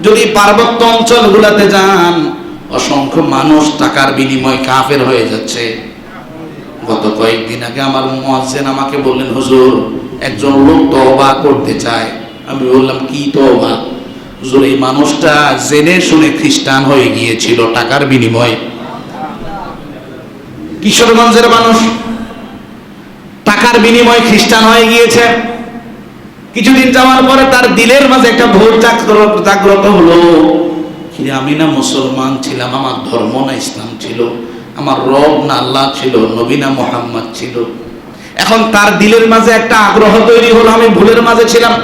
যদি পার্বত্য অঞ্চলগুলোতে যান, অসংখ্য মানুষ টাকার বিনিময়ে কাফের হয়ে যাচ্ছে। গত কয়েকদিন আগে আমার মুয়াজ্জিন আমাকে বললেন, হুজুর একজন লোক তওবা করতে চায়। আমি বললাম, কি তওবা? হুজুর, এই মানুষটা জেনে শুনে খ্রিস্টান হয়ে গিয়েছিল টাকার বিনিময়ে। কিশোরগঞ্জের মানুষ টাকার বিনিময়ে খ্রিস্টান হয়ে গিয়েছে। কিছুদিন যাওয়ার পরে তার দিলের মাঝে একটা ভোর জাগ্রত হলো, আমি না মুসলমান ছিলাম, আমার ধর্ম না ইসলাম ছিল, আমার রব না আল্লাহ ছিল, নবী না মুহাম্মদ ছিল। এখন তার দিলের মাঝে একটা আগ্রহ তৈরি হলো, আমি ভুলের মাঝে ছিলাম,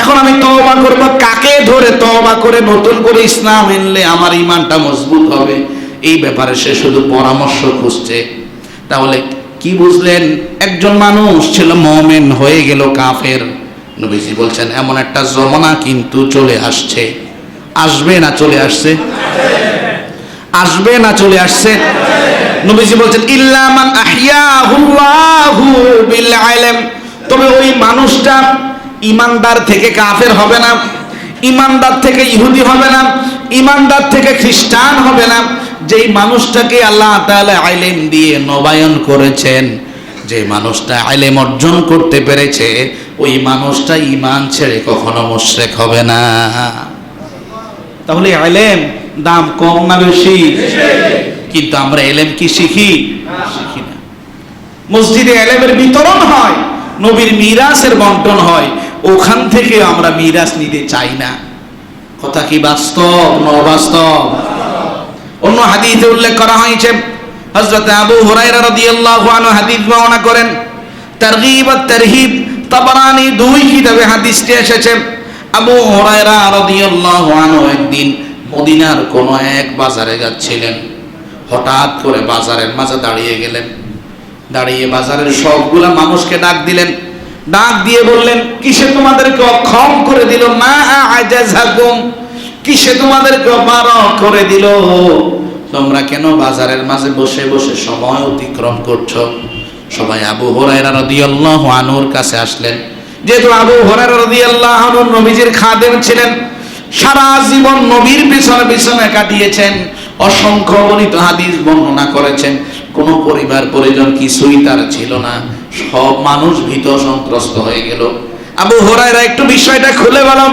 এখন আমি তওবা করব। কাকে ধরে তওবা করে নতুন করে ইসলাম এনলে আমার ঈমানটা মজবুত হবে, এই ব্যাপারে সে শুধু পরামর্শ খুঁজছে। তাহলে কি বুঝলেন? একজন মানুষ ছিল মুমিন, হয়ে গেল কাফের। নবীজি বলছেন এমন একটা জমানা কিন্তু চলে আসছে। আসবে না চলে আসছে? আসবে না চলে আসছে? নবীজি বলছেন ইল্লা মান আহইয়াহুল্লাহু বিল ইলম, তবে ওই মানুষটা ইমানদার থেকে কাফের হবে না, ইমানদার থেকে ইহুদি হবে না, ইমানদার থেকে খ্রিস্টান হবে না। যেই মানুষটাকে আল্লাহ তাআলা ইলম দিয়ে নবায়ন করেছেন, যে মানুষটা ইলম অর্জন করতে পেরেছে, ওই মানুষটা ঈমান ছেড়ে কখনো মুশরিক হবে না। তাহলে ইলম দাম কম না বেশি? কিন্তু আমরা ইলম কি শিখি? শিখি না। মসজিদে ইলমের বিতরণ হয়, নবীর মিরাসের বন্টন হয়, ওখান থেকে আমরা মিরাস নিতে চাই না। কথা কি বাস্তব না অবাস্তব? অন্য হাদিসে উল্লেখ করা হয়েছে, হযরত আবু হুরায়রা রাদিয়াল্লাহু আনহু হাদিস বর্ণনা করেন, তারগীব আর তারহিব তাবরানী দুই কিতাবে হাদিসটি এসেছে। আবু হুরায়রা রাদিয়াল্লাহু আনহু একদিন মদিনার কোন এক বাজারে যাচ্ছিলেন। হঠাৎ করে বাজারের মাঝে দাঁড়িয়ে গেলেন, দাঁড়িয়ে বাজারের সবগুলা মানুষকে ডাক দিলেন, ডাক দিয়ে বললেন কিসে তোমাদেরকে অক্ষম করে দিল? মা আজাযাকুম, কিসে তোমাদেরকে অপারগ করে দিল? তোমরা কেন বাজারের মাঝে বসে বসে সময় অতিক্রম করছো? সবাই আবু হুরায়রা রাদিয়াল্লাহু আনহুর কাছে আসলেন। যেহেতু আবু হুরায়রা রাদিয়াল্লাহু আনহু নবীজির খাদেম ছিলেন, সারা জীবন নবীর পিছনে পিছনে কাটিয়েছেন, অসংখ্য গণিত হাদিস বর্ণনা করেছেন, কোন পরিবার পরিজন কিছুই তার ছিল না, সব মানুষ ভীত সন্ত্রস্ত হয়ে গেল। আবু হুরায়রা একটু বিষয়টা খুলে বললাম।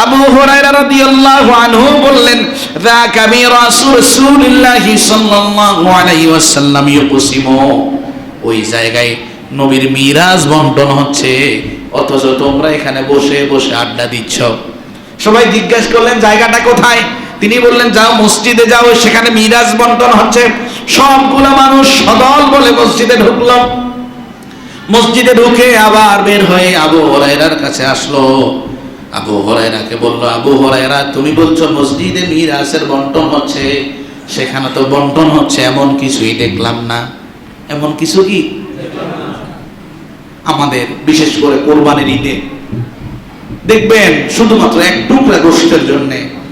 আবু হুরায়রা রাদিয়াল্লাহু আনহু বললেন, যাকা মিরাসু রাসূলিল্লাহি সাল্লাল্লাহু আলাইহি ওয়াসাল্লাম ইউকসিমু, ওই জায়গায় নবীর মিরাজ বন্টন হচ্ছে, অথচ তোমরা এখানে বসে বসে আড্ডা দিচ্ছ। সবাই জিজ্ঞেস করলেন জায়গাটা কোথায়? তিনি বললেন যাও মসজিদে যাও, সেখানে মিরাজ বন্টন হচ্ছে। সবগুলা মানুষ সদল বলে মসজিদে ঢুকলো। মসজিদে ঢুকে আবার বের হয়ে আবু হুরায়রার কাছে আসলো। আবু হুরায়রাকে বলল, আবু হুরায়রা তুমি বলছো মসজিদে মিরাজের বন্টন হচ্ছে, সেখানে তো বন্টন হচ্ছে এমন কিছুই দেখলাম না। এমন কিছু কি? আমাদের বিশেষ করে কোরবানির ঈদে দেখবেন শুধুমাত্র এক টুকরা গোশতের জন্য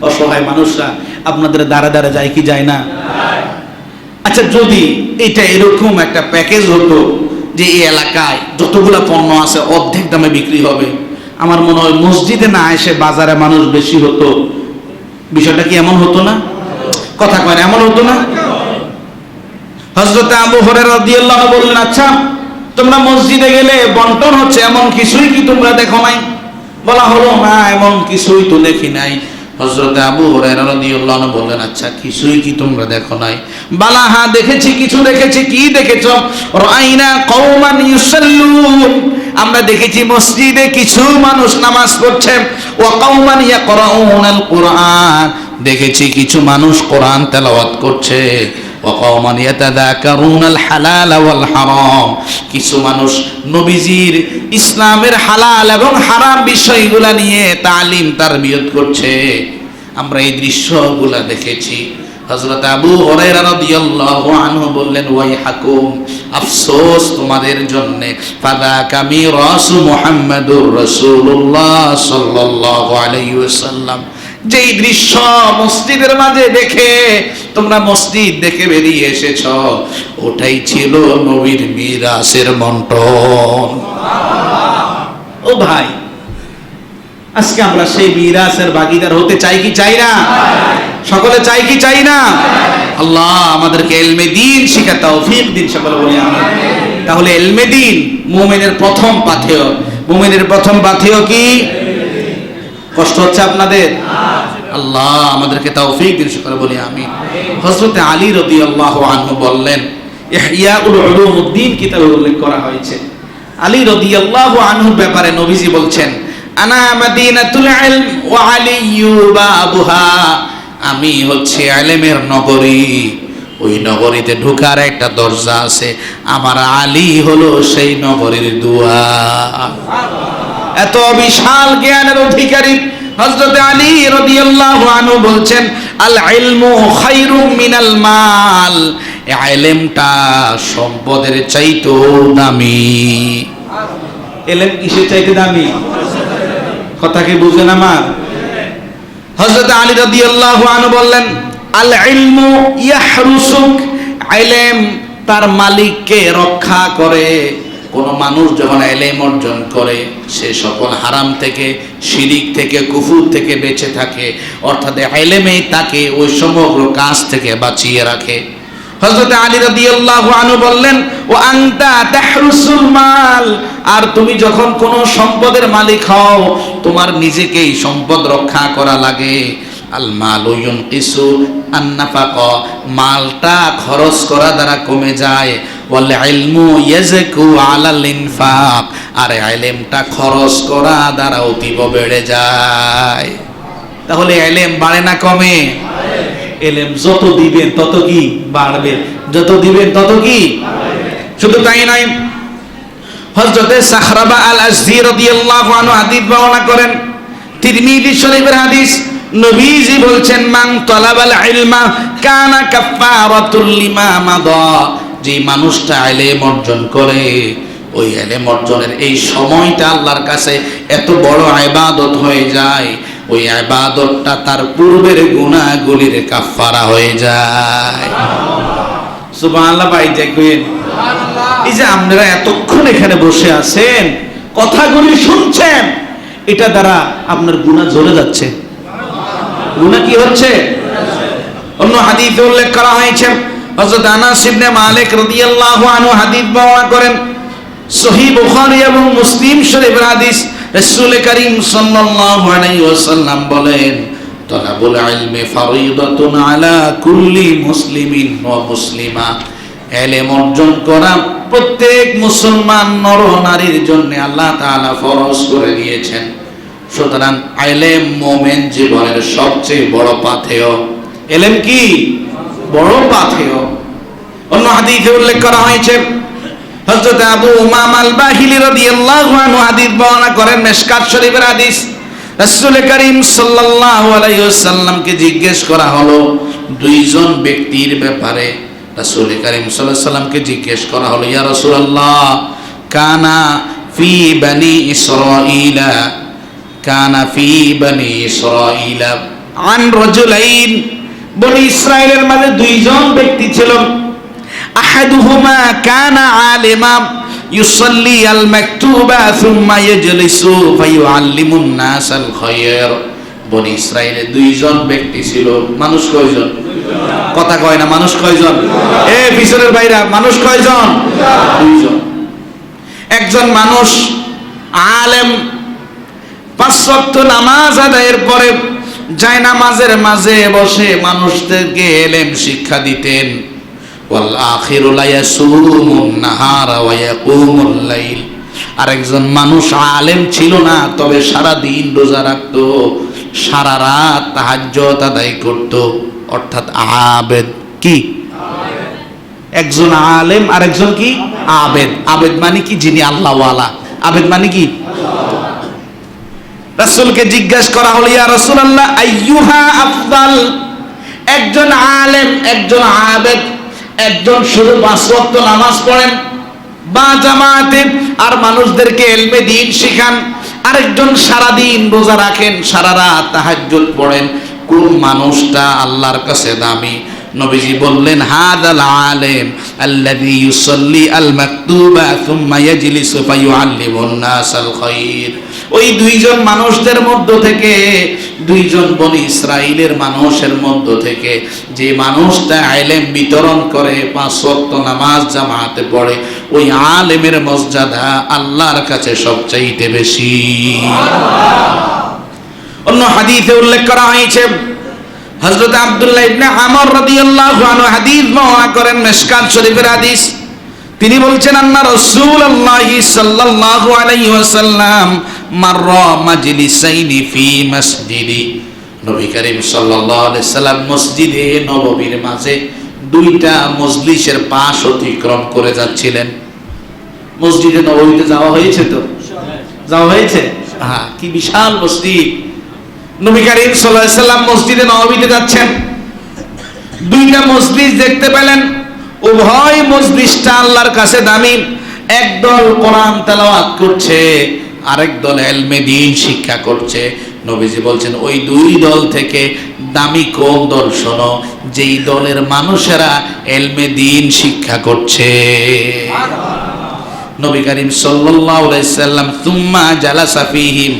অসহায় মানুষরা আপনাদের দ্বারা দ্বারা যায় কি যায় না? আচ্ছা, যদি এটা এরকম একটা প্যাকেজ হতো যে এই এলাকায় যতগুলা পণ্য আছে অর্ধেক দামে বিক্রি হবে, আমার মনে হয় মসজিদে না এসে বাজারে মানুষ বেশি হতো। বিষয়টা কি এমন হতো না? কথা কয় এমন হতো না? হযরত আবু হুরায়রা রাদিয়াল্লাহু আনহু বললেন, আচ্ছা তোমরা মসজিদে গেলে বন্টন হচ্ছে এমন কিছুই কি তোমরা দেখো নাই? বলা হলো না, এমন কিছুই তো দেখি নাই। হযরত আবু হুরায়রা রাদিয়াল্লাহু আনহু বললেন, আচ্ছা কিছুই কি তোমরা দেখো নাই? বালা হ্যাঁ দেখেছি, কিছু দেখেছি। কি দেখেছো? রাআইনা কওমান ইউসাল্লুন, আমরা দেখেছি মসজিদে কিছু মানুষ নামাজ পড়ছে। ওয়া কওমান ইয়াকরাউনাল কুরআন, দেখেছি কিছু মানুষ কোরআন তেলাওয়াত করছে। ওয়া কওমান ইয়াতাযাকারুনাল হালাল ওয়াল হারাম, কিছু মানুষ নবীজির ইসলামের হালাল এবং হারাম বিষয়গুলা নিয়ে তালিম তারবিয়ত করছে। আমরা এই দৃশ্যগুলা দেখেছি। হযরত আবু হুরায়রা রাদিয়াল্লাহু আনহু বললেন, ওয়াইহাকুম, আফসোস তোমাদের জন্য, ফাযাকা মিরাসু মুহাম্মাদুর রাসূলুল্লাহ সাল্লাল্লাহু আলাইহি ওয়াসাল্লাম, যেই দৃশ্য মসজিদের মাঝে দেখে তোমরা মসজিদ দেখে বেরিয়ে এসেছ, ওটাই ছিল নবীর মিরাসের বন্টন। ও ভাই, আজকে আমরা সেই মিরাসের ভাগীদার হতে চাই কি চাই না? সকলে চাই কি চাই না? আল্লাহ আমাদেরকে ইলমে দ্বীন শিখা তৌফিক দিন, সকলে বলি আমিন। তাহলে ইলমে দ্বীন মুমিনের প্রথম পাথেয়। মুমিনের প্রথম পাথেয় কি? কষ্ট হচ্ছে আপনাদের? আল্লাহ আমাদেরকে তৌফিক দিন, সকলে বলি আমিন। হযরত আলী রাদিয়াল্লাহু আনহু বললেন, ইহইয়াউল উলুমুদ্দিন কিতাবে উল্লেখ করা হয়েছে, আলী রাদিয়াল্লাহু আনহুর ব্যাপারে নবীজি বলছেন, আনা মাদিনাতুল ইলম ওয়া আলিয়্যু বাবুহা, আমি হচ্ছে ইলমের নগরী, ওই নগরীতে ঢোকার একটা দরজা আছে, আমার আলী হলো সেই নগরীর দুয়ার। এত বিশাল জ্ঞানের অধিকারী হযরত আলী রাদিয়াল্লাহু আনহু বলছেন, আল ইলমু খায়রুম মিনাল মাল, ইলমটা সম্পদের চাইতেও দামি। ইলম কিসের চাইতে দামি? কথা কি বুঝেন আমার? হযরত আলী রাদিয়াল্লাহু আনহু বললেন, আল ইলমু ইয়াহরুসুক, ইলম তার মালিককে রক্ষা করে। কোন মানুষ যখন ইলম অর্জন করে সে সকল হারাম থেকে, শিরিক থেকে, কুফর থেকে বেঁচে থাকে, অর্থাৎ ইলমেই তাকে ওই সমগ্র কাজ থেকে বাঁচিয়ে রাখে। হযরত আলী রাদিয়াল্লাহু আনহু বললেন, ও আনতা তাহরুসুল মাল, আর তুমি যখন কোন সম্পদের মালিক হও তোমার নিজেকেই সম্পদ রক্ষা করা লাগে। আল মালু ইউনকিসু আন নাফাকা, মালটা খরচ করা দ্বারা কমে যায়। ওয়াল ইলমু ইয়াজকু আলাল ইনফাক, আর ইলমটা খরচ করা দ্বারা অতীব বেড়ে যায়। তাহলে ইলম বাড়ে না কমে? ইলম যত দিবেন তত কি বাড়বে, যত দিবেন তত কি। শুধু তাই নয়, হযরতে সাখরাবা আল আজদি রাদিয়াল্লাহু আনহু হাদিস বর্ণনা করেন, তিরমিজি শরীফের হাদিস। নবীজি বলছেন, মান তালাবাল ইলমা কানা কাফারাতুল লিমা মাদা, যে মানুষটা ইলম অর্জন করে ওই ইলম অর্জনের এই সময়টা আল্লাহর কাছে এত বড় ইবাদত হয়ে যায়, ওই ইবাদতটা তার পূর্বের গুনাহগুলির কাফারা হয়ে যায়। সুবহানাল্লাহ। ভাই দেখবেন, এই যে আপনারা এতক্ষণ এখানে বসে আছেন, কথাগুলি শুনছেন, এটা দ্বারা আপনার গুনাহ ঝরে যাচ্ছে। গুনাহ কি হচ্ছে? অন্য হাদিসে উল্লেখ করা হয়েছে, হযরত আনাস ইবনে মালিক রাদিয়াল্লাহু আনহু হাদিস বর্ণনা করেন, সহিহ বুখারী এবং মুসলিম শরীফের হাদিস। রাসূল করিম সাল্লাল্লাহু আলাইহি ওয়াসাল্লাম বলেন, তালাবুল ইলমি ফরিদাতুন আলা কুল্লি মুসলিমিন ওয়া মুসলিমা, ইলম অর্জন করা প্রত্যেক মুসলমান নর নারীর জন্য আল্লাহ তাআলা ফরজ করে দিয়েছেন। সুতরাং ইলম মুমিন জীবনের সবচেয়ে বড় পাথেয়। ইলম কি? বড় পাথেয়। অন্য হাদিসে উল্লেখ করা হয়েছে, হযরত আবু উমামা আল বাহিলি রাদিয়াল্লাহু আনহু হাদিস বর্ণনা করেন, মিশকাত শরীফের হাদিস। রাসূল করিম সাল্লাল্লাহু আলাইহি ওয়াসাল্লামকে জিজ্ঞেস করা হলো দুইজন ব্যক্তির ব্যাপারে। রাসূল করিম সাল্লাল্লাহু আলাইহি ওয়াসাল্লামকে জিজ্ঞেস করা হলো, ইয়া রাসূলুল্লাহ, কানা ফি বনি ইসরাঈলা, কানা ফি বনি ইসরাঈলা আন রাজুলাইন, বনি ইসরাইলের মাঝে দুইজন ব্যক্তি ছিল। আহাদুহুমা কানা আলিমা ইউসাল্লি আল মাকতুবা সুম্মা ইয়াজলিসু ফায়ুআল্লিমুন নাস আল খায়র। বনি ইসরাইলে দুইজন ব্যক্তি ছিল। মানুষ কয়জন? কথা কয় না। মানুষ কয়জন? এ পিছনের ভাইরা, মানুষ কয়জন? দুইজন। একজন মানুষ আলেম, পাঁচ ওয়াক্ত নামাজ আদায়ের পরে যায় নামাজের মাঝে বসে মানুষদেরকে ইলম শিক্ষা দিতেন। ওয়াল আখিরু লা ইয়াসুমুন নাহারা ওয়া ইয়াকুমুল লাইল। আরেকজন মানুষ আলেম ছিল না, তবে সারা দিন রোজা রাখতো, সারা রাত তাহাজ্জুদ আদায় করত, অর্থাৎ আবেদ। কি? একজন আলেম আর একজন কি? আবেদ। আবেদ মানে কি? যিনি আল্লাহওয়ালা। আবেদ মানে কি? রাসূলকে জিজ্ঞাসা করা হলো, ইয়া রাসূলুল্লাহ আইয়ুহা আফদাল, একজন আলেম, একজন আবেদ, একজন শুধু পাঁচ ওয়াক্ত নামাজ পড়েন বা জামাতে আর মানুষদেরকে ইলমে দ্বীন শেখান, আরেকজন সারা দিন রোজা রাখেন, সারা রাত তাহাজ্জুদ পড়েন, কোন মানুষটা আল্লাহর কাছে দামি? নবীজি বললেন, হাদাল আলিম আল্লাযী ইউসাল্লি আল মাকতুবা সুম্মা ইয়াজলিসু ফায়ুআল্লিমুন নাস আল খায়র। ওই দুইজন মানুষদের মধ্য থেকে, দুইজন বনি ইসরাইলের মানুষের মধ্য থেকে যে মানুষটা ইলম বিতরণ করে, পাঁচ ওয়াক্ত নামাজ জামাতে পড়ে, ওই আলেমের মর্যাদা আল্লাহর কাছে সবচাইতে বেশি। অন্য হাদিসে উল্লেখ করা হয়েছে, হযরত আব্দুল্লাহ ইবনে আমর রাদিয়াল্লাহু আনহু হাদিস বর্ণনা করেন, মিশকাত শরীফের হাদিস। তিনি বলছেন, আন্না রাসূলুল্লাহ সাল্লাল্লাহু আলাইহি ওয়াসাল্লাম মাররা মাজলিসাইনি ফি মসজিদি। নবী করিম সাল্লাল্লাহু আলাইহি সাল্লাম মসজিদে নববীর মাঝে দুইটা মজলিসের পাশ অতিক্রম করে যাচ্ছিলেন। মসজিদে নববীতে যাওয়া হয়েছে তো? যাওয়া হয়েছে? হ্যাঁ, কি বিশাল মসজিদ। নবী করিম সাল্লাল্লাহু আলাইহি সাল্লাম মসজিদে নববীতে যাচ্ছেন, দুইটা মজলিস দেখতে পেলেন। উভয় মজলিসটা আল্লাহর কাছে দামি। একদল কোরআন তেলাওয়াত করছে, আরেক দল ইলমে দ্বীন শিক্ষা করছে। নবীজি বলছেন, ওই দুই দল থেকে দামি কোন দল শোনো? যেই দলের মানুষেরা ইলমে দ্বীন শিক্ষা করছে। নবী করিম সাল্লাল্লাহু আলাইহি সাল্লাম তুম্মা জালাসা ফীহিম,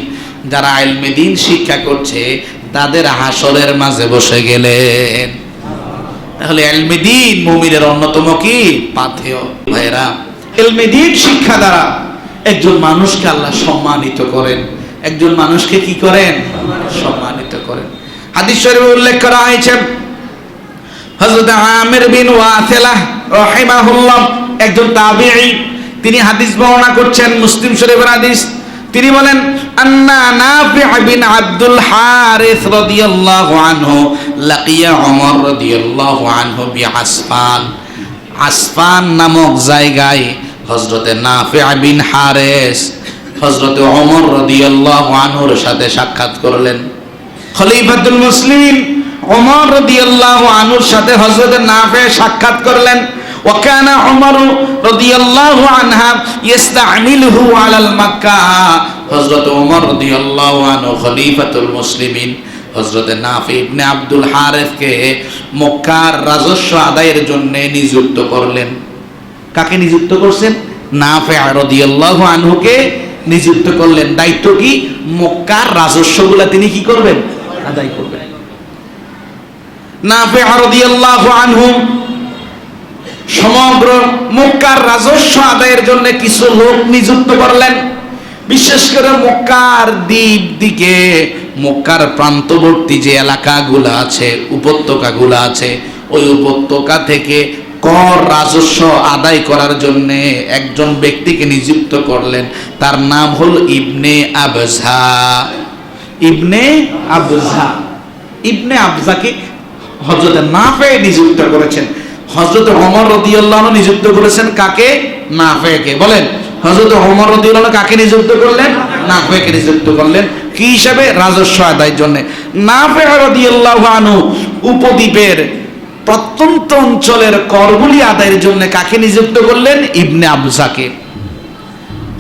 যারা ইলমে দ্বীন শিক্ষা করছে তাদের হাসরের মাঝে বসে গেলেন। তাহলে ইলমে দ্বীন মুমিনের অন্যতম কি পাথেয়। ভাইরা, ইলমে দ্বীন শিক্ষা দ্বারা একজন মানুষকে আল্লাহ সম্মানিত করেন, একজন মানুষকে কি করেন? সম্মানিত করেন। হাদিস শরীফে উল্লেখ করা হয়েছে, হযরত আমির বিন ওয়াসিলা রাহিমাহুল্লাহ একজন তাবিঈ, তিনি হাদিস বর্ণনা করছেন, মুসলিম শরীফের হাদিস। তিনি বলেন, আন্না নাফি' বিন আব্দুল হারিস রাদিয়াল্লাহু আনহু লাকিয়া ওমর রাদিয়াল্লাহু আনহু বিআসফান। আসফান নামক জায়গায় হযরতে নাফি' বিন হারিস হযরতে ওমর রাদিয়াল্লাহু আনহুর সাথে সাক্ষাৎ করলেন। খলিফাতুল মুসলিমিন ওমর রাদিয়াল্লাহু আনহুর সাথে হযরতে নাফি' সাক্ষাৎ করলেন। ওয়াকানা ওমর রাদিয়াল্লাহু আনহা ইস্তামিলহু আলাল মক্কা। হযরত ওমর রাদিয়াল্লাহু আনহু খলিফাতুল মুসলিমিন হযরতে নাফি ইবনে আব্দুল হারিসকে মক্কার রাজস্ব আদায়ের জন্য নিযুক্ত করলেন। কাকে নিযুক্ত করছেন? নাফি রাদিয়াল্লাহু আনহুকে নিযুক্ত করলেন। দায়িত্ব কি? মক্কার রাজস্বগুলো তিনি কি করবেন? আদায় করবেন। নাফি রাদিয়াল্লাহু আনহু সমগ্র মক্কার রাজস্ব আদায়ের জন্য কিছু লোক নিযুক্ত করলেন। বিশেষ করে মক্কার দ্বীপ দিকে, মক্কার প্রান্তবর্তী যে এলাকাগুলো আছে, উপত্যকাগুলো আছে, ওই উপত্যকা থেকে কর রাজস্ব আদায় করার জন্য একজন ব্যক্তিকে নিযুক্ত করলেন। তার নাম হল ইবনে আবজা। ইবনে আবজা, ইবনে আবজাকে হযরত নাফি নিযুক্ত করেছেন। হযরত ওমর রাদিয়াল্লাহু আনহু নিযুক্ত করেছেন কাকে? নাফিকে। বলেন, হযরত ওমর রাদিয়াল্লাহু আনহু কাকে নিযুক্ত করলেন? নাফিকে নিযুক্ত করলেন। কি হিসাবে? রাজস্ব আদায়ের জন্য। নাফি রাদিয়াল্লাহু আনহু উপদ্বীপের প্রত্যন্ত অঞ্চলের করগুলি আদায়ের জন্য কাকে নিযুক্ত করলেন? ইবনে আবজাকে।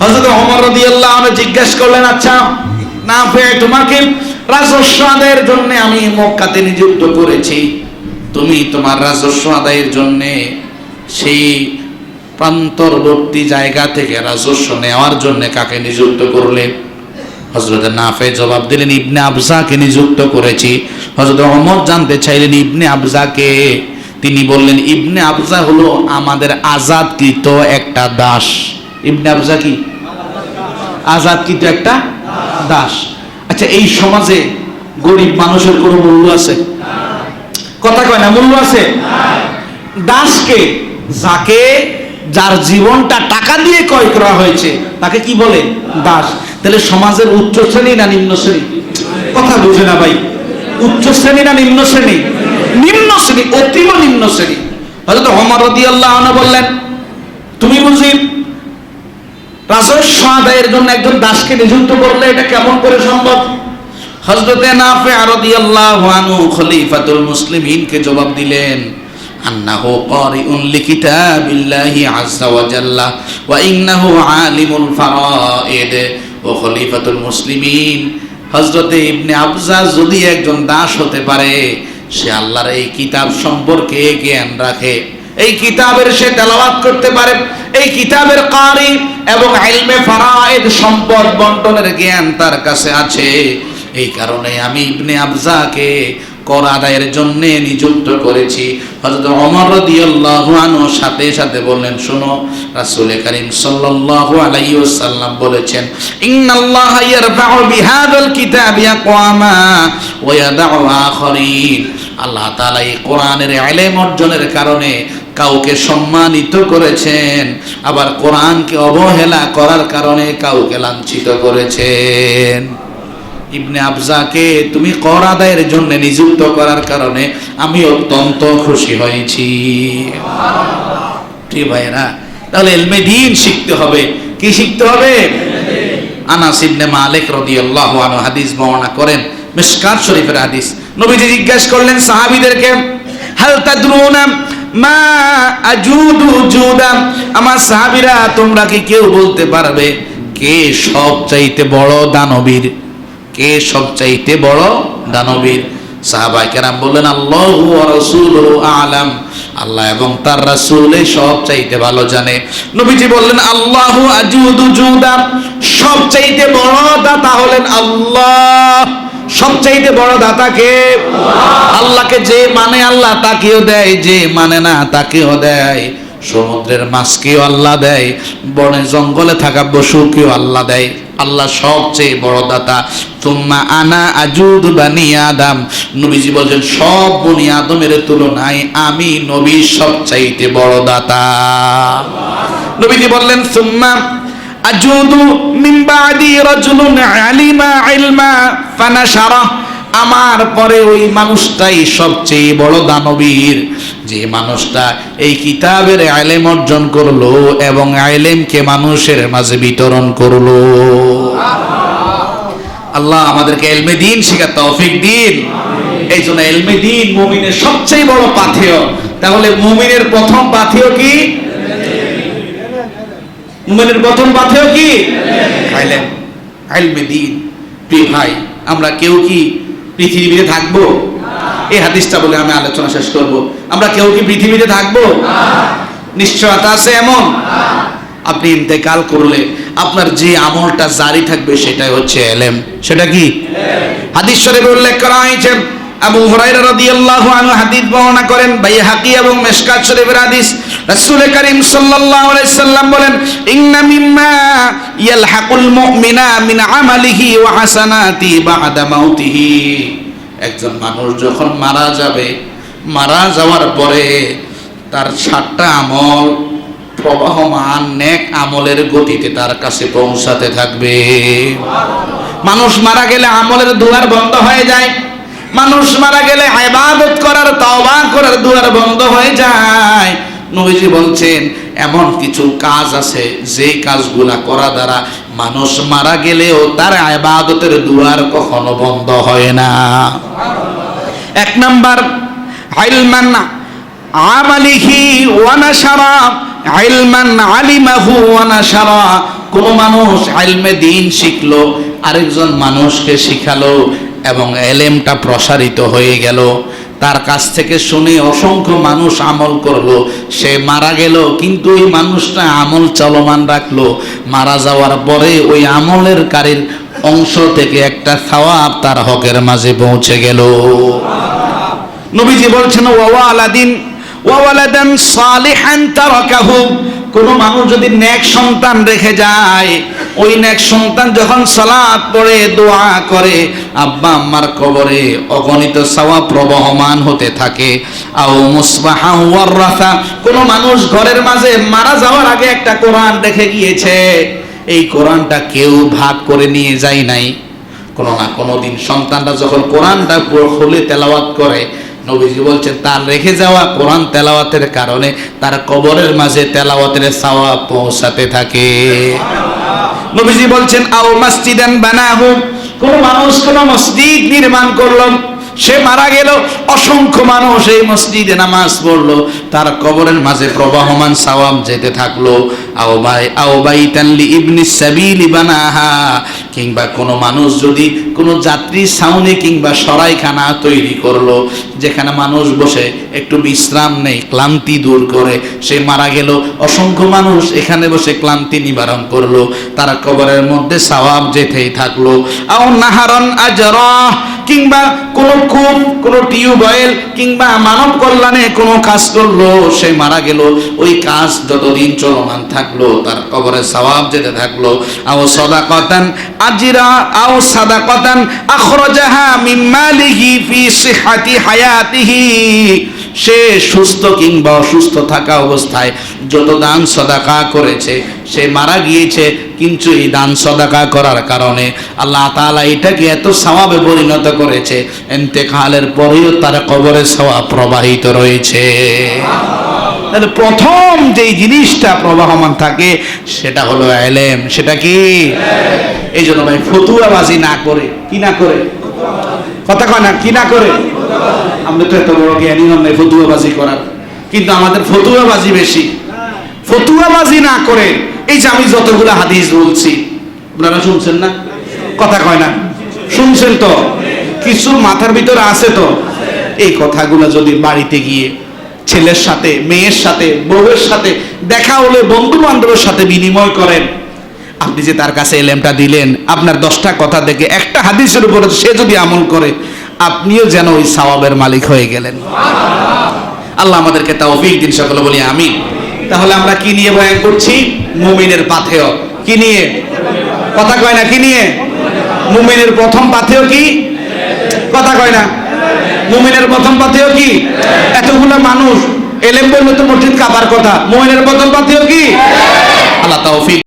হযরত ওমর রাদিয়াল্লাহু আনহু জিজ্ঞাসা করলেন, আচ্ছা নাফি, তোমাকে রাজস্ব আদায়ের জন্য আমি মক্কাতে নিযুক্ত করেছি, তুমি তোমার রাজস্ব আদায়ের জন্য সেই প্রান্তরবর্তী জায়গা থেকে রাজস্ব নেওয়ার জন্য কাকে নিযুক্ত করলে? হযরত নাফি জবাব দিলেন, ইবনে আবজাকে নিযুক্ত করেছি। হযরত ওমর জানতে চাইলেন, ইবনে আবজাকে? তিনি বললেন, ইবনে আবজা হলো আমাদের আজাদকৃত একটা দাস। ইবনে আবজা কি? আজাদকৃত একটা দাস। আচ্ছা, এই সমাজে গরিব মানুষের কোনো মূল্য আছে? কথা কয় না, মূল্য আছে? দাসকে, যার জীবনটা টাকা দিয়ে ক্রয় করা হয়েছে, তাকে কি বলে? দাস। তাহলে সমাজের উচ্চ শ্রেণী না নিম্ন শ্রেণী? কথা বুঝে না ভাই। উচ্চ শ্রেণী না নিম্ন শ্রেণী? নিম্ন শ্রেণী, অতিম নিম্ন শ্রেণী। হযরত ওমর রাদিয়াল্লাহু আনহু বললেন, তুমি বুঝি রাজস্ব আদায়ের জন্য একজন দাসকে নিযুক্ত করলে, এটা কেমন করে সম্ভব? হযরত নাফি রাদিয়াল্লাহু আনহু খলিফাতুল মুসলিমিনকে জবাব দিলেন, আন্নাহু কারিউন লিকিতাবিল্লাহি আযজা ওয়া জাল্লা ওয়া ইন্নাহু আলিমুল ফারাইদ। ও খলিফাতুল মুসলিমিন, হযরত ইবনে আবজা যদি একজন দাস হতে পারে, সে আল্লাহর এই কিতাব সম্পর্কে জ্ঞান রাখে, এই কিতাবের সে তেলাওয়াত করতে পারে, এই কিতাবের কারি এবং ইলমে ফারাইদ সম্পদ বন্টনের জ্ঞান তার কাছে আছে। এই কারণে আমি ইবনে আবজাকে কর আদায়ের জন্য নিযুক্ত করেছি। হযরত ওমর রাদিয়াল্লাহু আনহু সাথে সাথে বললেন, শোনো, রাসূল করিম সাল্লাল্লাহু আলাইহি ওয়াসাল্লাম বলেছেন, ইন্নাল্লাহা ইয়ারফাউ বিহাযাল কিতাবি আকওয়ামা ওয়া ইয়াদাউ আখারিন। আল্লাহ তাআলা এই কোরআনের ইলম অর্জনের কারণে কাউকে সম্মানিত করেছেন, আবার কোরআনকে অবহেলা করার কারণে কাউকে লাঞ্ছিত করেছেন। ইবনে আবজাকে তুমি কর আদায়ের জন্য নিযুক্ত করার কারণে আমি অত্যন্ত খুশি হয়েছি। প্রিয় ভাইরা, তাহলে ইলমে দ্বীন শিখতে হবে। কি শিখতে হবে? আনাস ইবনে মালিক রাদিয়াল্লাহু আনহু হাদিস বর্ণনা করেন, মিশকাত শরীফের হাদিস। নবীজি জিজ্ঞেস করলেন সাহাবীদেরকে, হাল তাদরুনা মা আজুদু জুদা, আমার সাহাবীরা তোমরা কি কেউ বলতে পারবে কে সবচাইতে বড় দানবীর? কে সবচাইতে বড় দানবীর? সাহাবায়ে কেরাম বললেন, আল্লাহু ওয়া রাসূলুহু আ'লাম, আল্লাহ এবং তার রাসূলই সবচাইতে ভালো জানে। নবীজি বললেন, আল্লাহু আজুদু জুদা, সবচাইতে বড় দাতা হলেন আল্লাহ। সবচাইতে বড় দাতা কে? আল্লাহকে যে মানে আল্লাহ তাকেও দেয়, যে মানে না তাকেও দেয়। সমুদ্রের মাছকেও আল্লাহ দেয়, বনে জঙ্গলে থাকা পশুকেও আল্লাহ দেয়। আল্লাহ সবচেয়ে বড় দাতা। তুম্মা আনা আজুদ বানি আদম, নবীজি বলেন সব বনি আদমের তুলনায় আমি নবী সবচাইতে বড় দাতা। নবীজি বললেন, সুম্মা আজুদু মিন বাদি রাজুলুন আলিমা ইলমা ফানাশারা, আমার পরে ওই মানুষটাই সবচেয়ে বড় দানবীর, যে মানুষটা এই কিতাবের ইলম অর্জন করলো এবং ইলমকে মানুষের মাঝে বিতরণ করলো। আল্লাহ আমাদেরকে ইলমে দ্বীন শেখার তৌফিক দিন। এই জন্য ইলমে দ্বীন মুমিনের সবচেয়ে বড় পাথেয়। তাহলে মুমিনের প্রথম পাথেয় কি? মুমিনের প্রথম পাথেয় কি? ইলম, ইলমে দ্বীন। প্রিয় ভাই, আমরা কেউ কি পৃথিবীতে থাকবো? এই হাদিসটা বলে আমি আলোচনা শেষ করব। আমরা কেউ কি পৃথিবীতে থাকবো? নিশ্চয়তা আছে এমন? আপনি ইন্তেকাল করলে আপনার যে আমলটা জারি থাকবে সেটাই হচ্ছে ইলম। সেটা কি? হাদিস শরীফে উল্লেখ করা হয়েছে, আবু হুরায়রা রাদিয়াল্লাহু আনহু হাদিস বর্ণনা করেন, বাইহাকি এবং মিশকাত শরীফের হাদিস। রাসূল করিম সাল্লাল্লাহু আলাইহি সাল্লাম বলেন, ইন্না মিম্মা ইয়ালহাকুল মুমিনা মিন আমালিহি ওয়া হাসানাতি বা'দা মাউতিহি, একজন মানুষ যখন মারা যাবে, মারা যাওয়ার পরে তার 7টা আমল প্রবাহমান নেক আমলের গতিতে তার কাছে পৌঁছাতে থাকবে। মানুষ মারা গেলে আমলের দুয়ার বন্ধ হয়ে যায়। মানুষ মারা গেলে ইবাদত করার, তওবা করার দুয়ার বন্ধ হয়ে যায়। নবীজি বলছেন এমন কিছু কাজ আছে যে কাজগুলা করা দ্বারা মানুষ মারা গেলেও তার ইবাদতের দুয়ার কখনো বন্ধ হয় না। 1 নাম্বার, ইলমান আমালিহি ওয়া নাশারা, ইলমান আলিমাহু ওয়া নাশারা, কোন মানুষ ইলমে দ্বীন শিখলো, আরেকজন মানুষকে শিখালো এবং ইলমটা প্রসারিত হয়ে গেল। তার কাছ থেকে শুনে অসংখ্য মানুষ আমল করলো। সে মারা গেল কিন্তু ওই মানুষটা আমল চলমান রাখলো। মারা যাওয়ার পরে ওই আমলের কারীর অংশ থেকে একটা সওয়াব তার হকের মাঝে পৌঁছে গেল। নবীজি বলছেন, ওয়ালাদিন ওয়ালাদান সালিহান তারাকাহু, কোন মানুষ যদি নেক সন্তান রেখে যায়, ওই নেক সন্তান যখন সালাত পড়ে দোয়া করে, আব্বা আম্মার কবরে অগণিত সওয়াব প্রবহমান হতে থাকে। আও মুসবাহা ওয়ারাসা, কোন মানুষ ঘরের মাঝে মারা যাওয়ার আগে একটা কোরআন রেখে গিয়েছে, এই কোরআনটা কেউ ভাগ করে নিয়ে যায় নাই। কোনো না কোনো দিন সন্তানরা যখন কোরআনটা খুলে তেলাওয়াত করে, নবীজি বলছেন তার রেখে যাওয়া কোরআন তেলাওয়াতের কারণে তার কবরের মাঝে তেলাওয়াতের সওয়াব পৌঁছাতে থাকে। নবীজি বলছেন, আও মসজিদান বানাহু, কোন মানুষ কোন মসজিদ নির্মাণ করলো, সে মারা গেল, অসংখ্য মানুষ এই মসজিদে নামাজ পড়লো, তার কবরের মাঝে প্রবাহমান সওয়াব যেতে থাকলো। আও বাইতান লি ইবনিস সাবিল বানাহা, কিংবা কোনো মানুষ যদি কোনো যাত্রী ছাউনি কিংবা সরাইখানা তৈরি করলো, যেখানে মানুষ বসে একটু বিশ্রাম নেই, ক্লান্তি দূর করে, সে মারা গেল, অসংখ্য মানুষ এখানে বসে ক্লান্তি নিবারণ করলো, তার কবরের মধ্যে সওয়াব যেতেই থাকলো। আও নাহারন আজরা, কিংবা কোনো কূপ, কোনো টিউবওয়েল কিংবা মানব কল্যাণে কোনো কাজ করলো, সে মারা গেল, ওই কাজ যতদিন চলমান থাকলো তার কবরে সওয়াব যেতে থাকলো। আও সাদাকাতান আজরা আও সাদাকাতান আখরাজাহা মিন মালিহি ফি সিহহাতি হায়াতিহি, সে সুস্থ কিংবা অসুস্থ থাকা অবস্থায় যত দান সদাকা করেছে, সে মারা গিয়েছে, কিন্তু এই দান সদাকা করার কারণে আল্লাহ তাআলা এটাকে এত সওয়াবে পরিণত করেছে, ইন্তেকালের পরেও তার কবরে সওয়াব প্রবাহিত রয়েছে। তাহলে প্রথম যেই জিনিসটা প্রবাহমান থাকে সেটা হলো ইলম। সেটা কি? এই জন্য ভাই ফতুয়াবাজি না করে, কি না করে, কথা কয় না, কি না করে, আমরা তো এত বড় জ্ঞানী নয় ফতুয়াবাজি করার, কিন্তু আমাদের ফতুয়াবাজি বেশি। ফতুয়াবাজি না করে এই যে আমি যতগুলো হাদিস বলছি, আপনারা শুনছেন না? কথা কয় না, শুনছেন তো? কিছু মাথার ভিতরে আছে তো? এই কথাগুলো যদি বাড়িতে গিয়ে ছেলের সাথে, মেয়ের সাথে, বউয়ের সাথে, দেখা হলে বন্ধু বান্ধবের সাথে বিনিময় করেন, আপনি যে তার কাছে এলেমটা দিলেন, আপনার 10টা কথা থেকে একটা হাদিসের উপরে সে যদি আমল করে, আপনিও যেন ওই সওয়াবের মালিক হয়ে গেলেন। আল্লাহ আমাদেরকে তৌফিক দিন, সকলে বলি আমিন। তাহলে আমরা কি নিয়ে বয়ান করছি? মুমিনের পাথেয়। কি নিয়ে? কথা কয় না, কি নিয়ে? মুমিনের প্রথম পাথেয় কি? কথা কয় না। মুমিনের প্রথম পাথেয় কি? এতগুলো মানুষ এলেম বললে তো মসজিদ কাঁপার কথা। মুমিনের প্রথম পাথেয় কি? আল্লাহ তৌফিক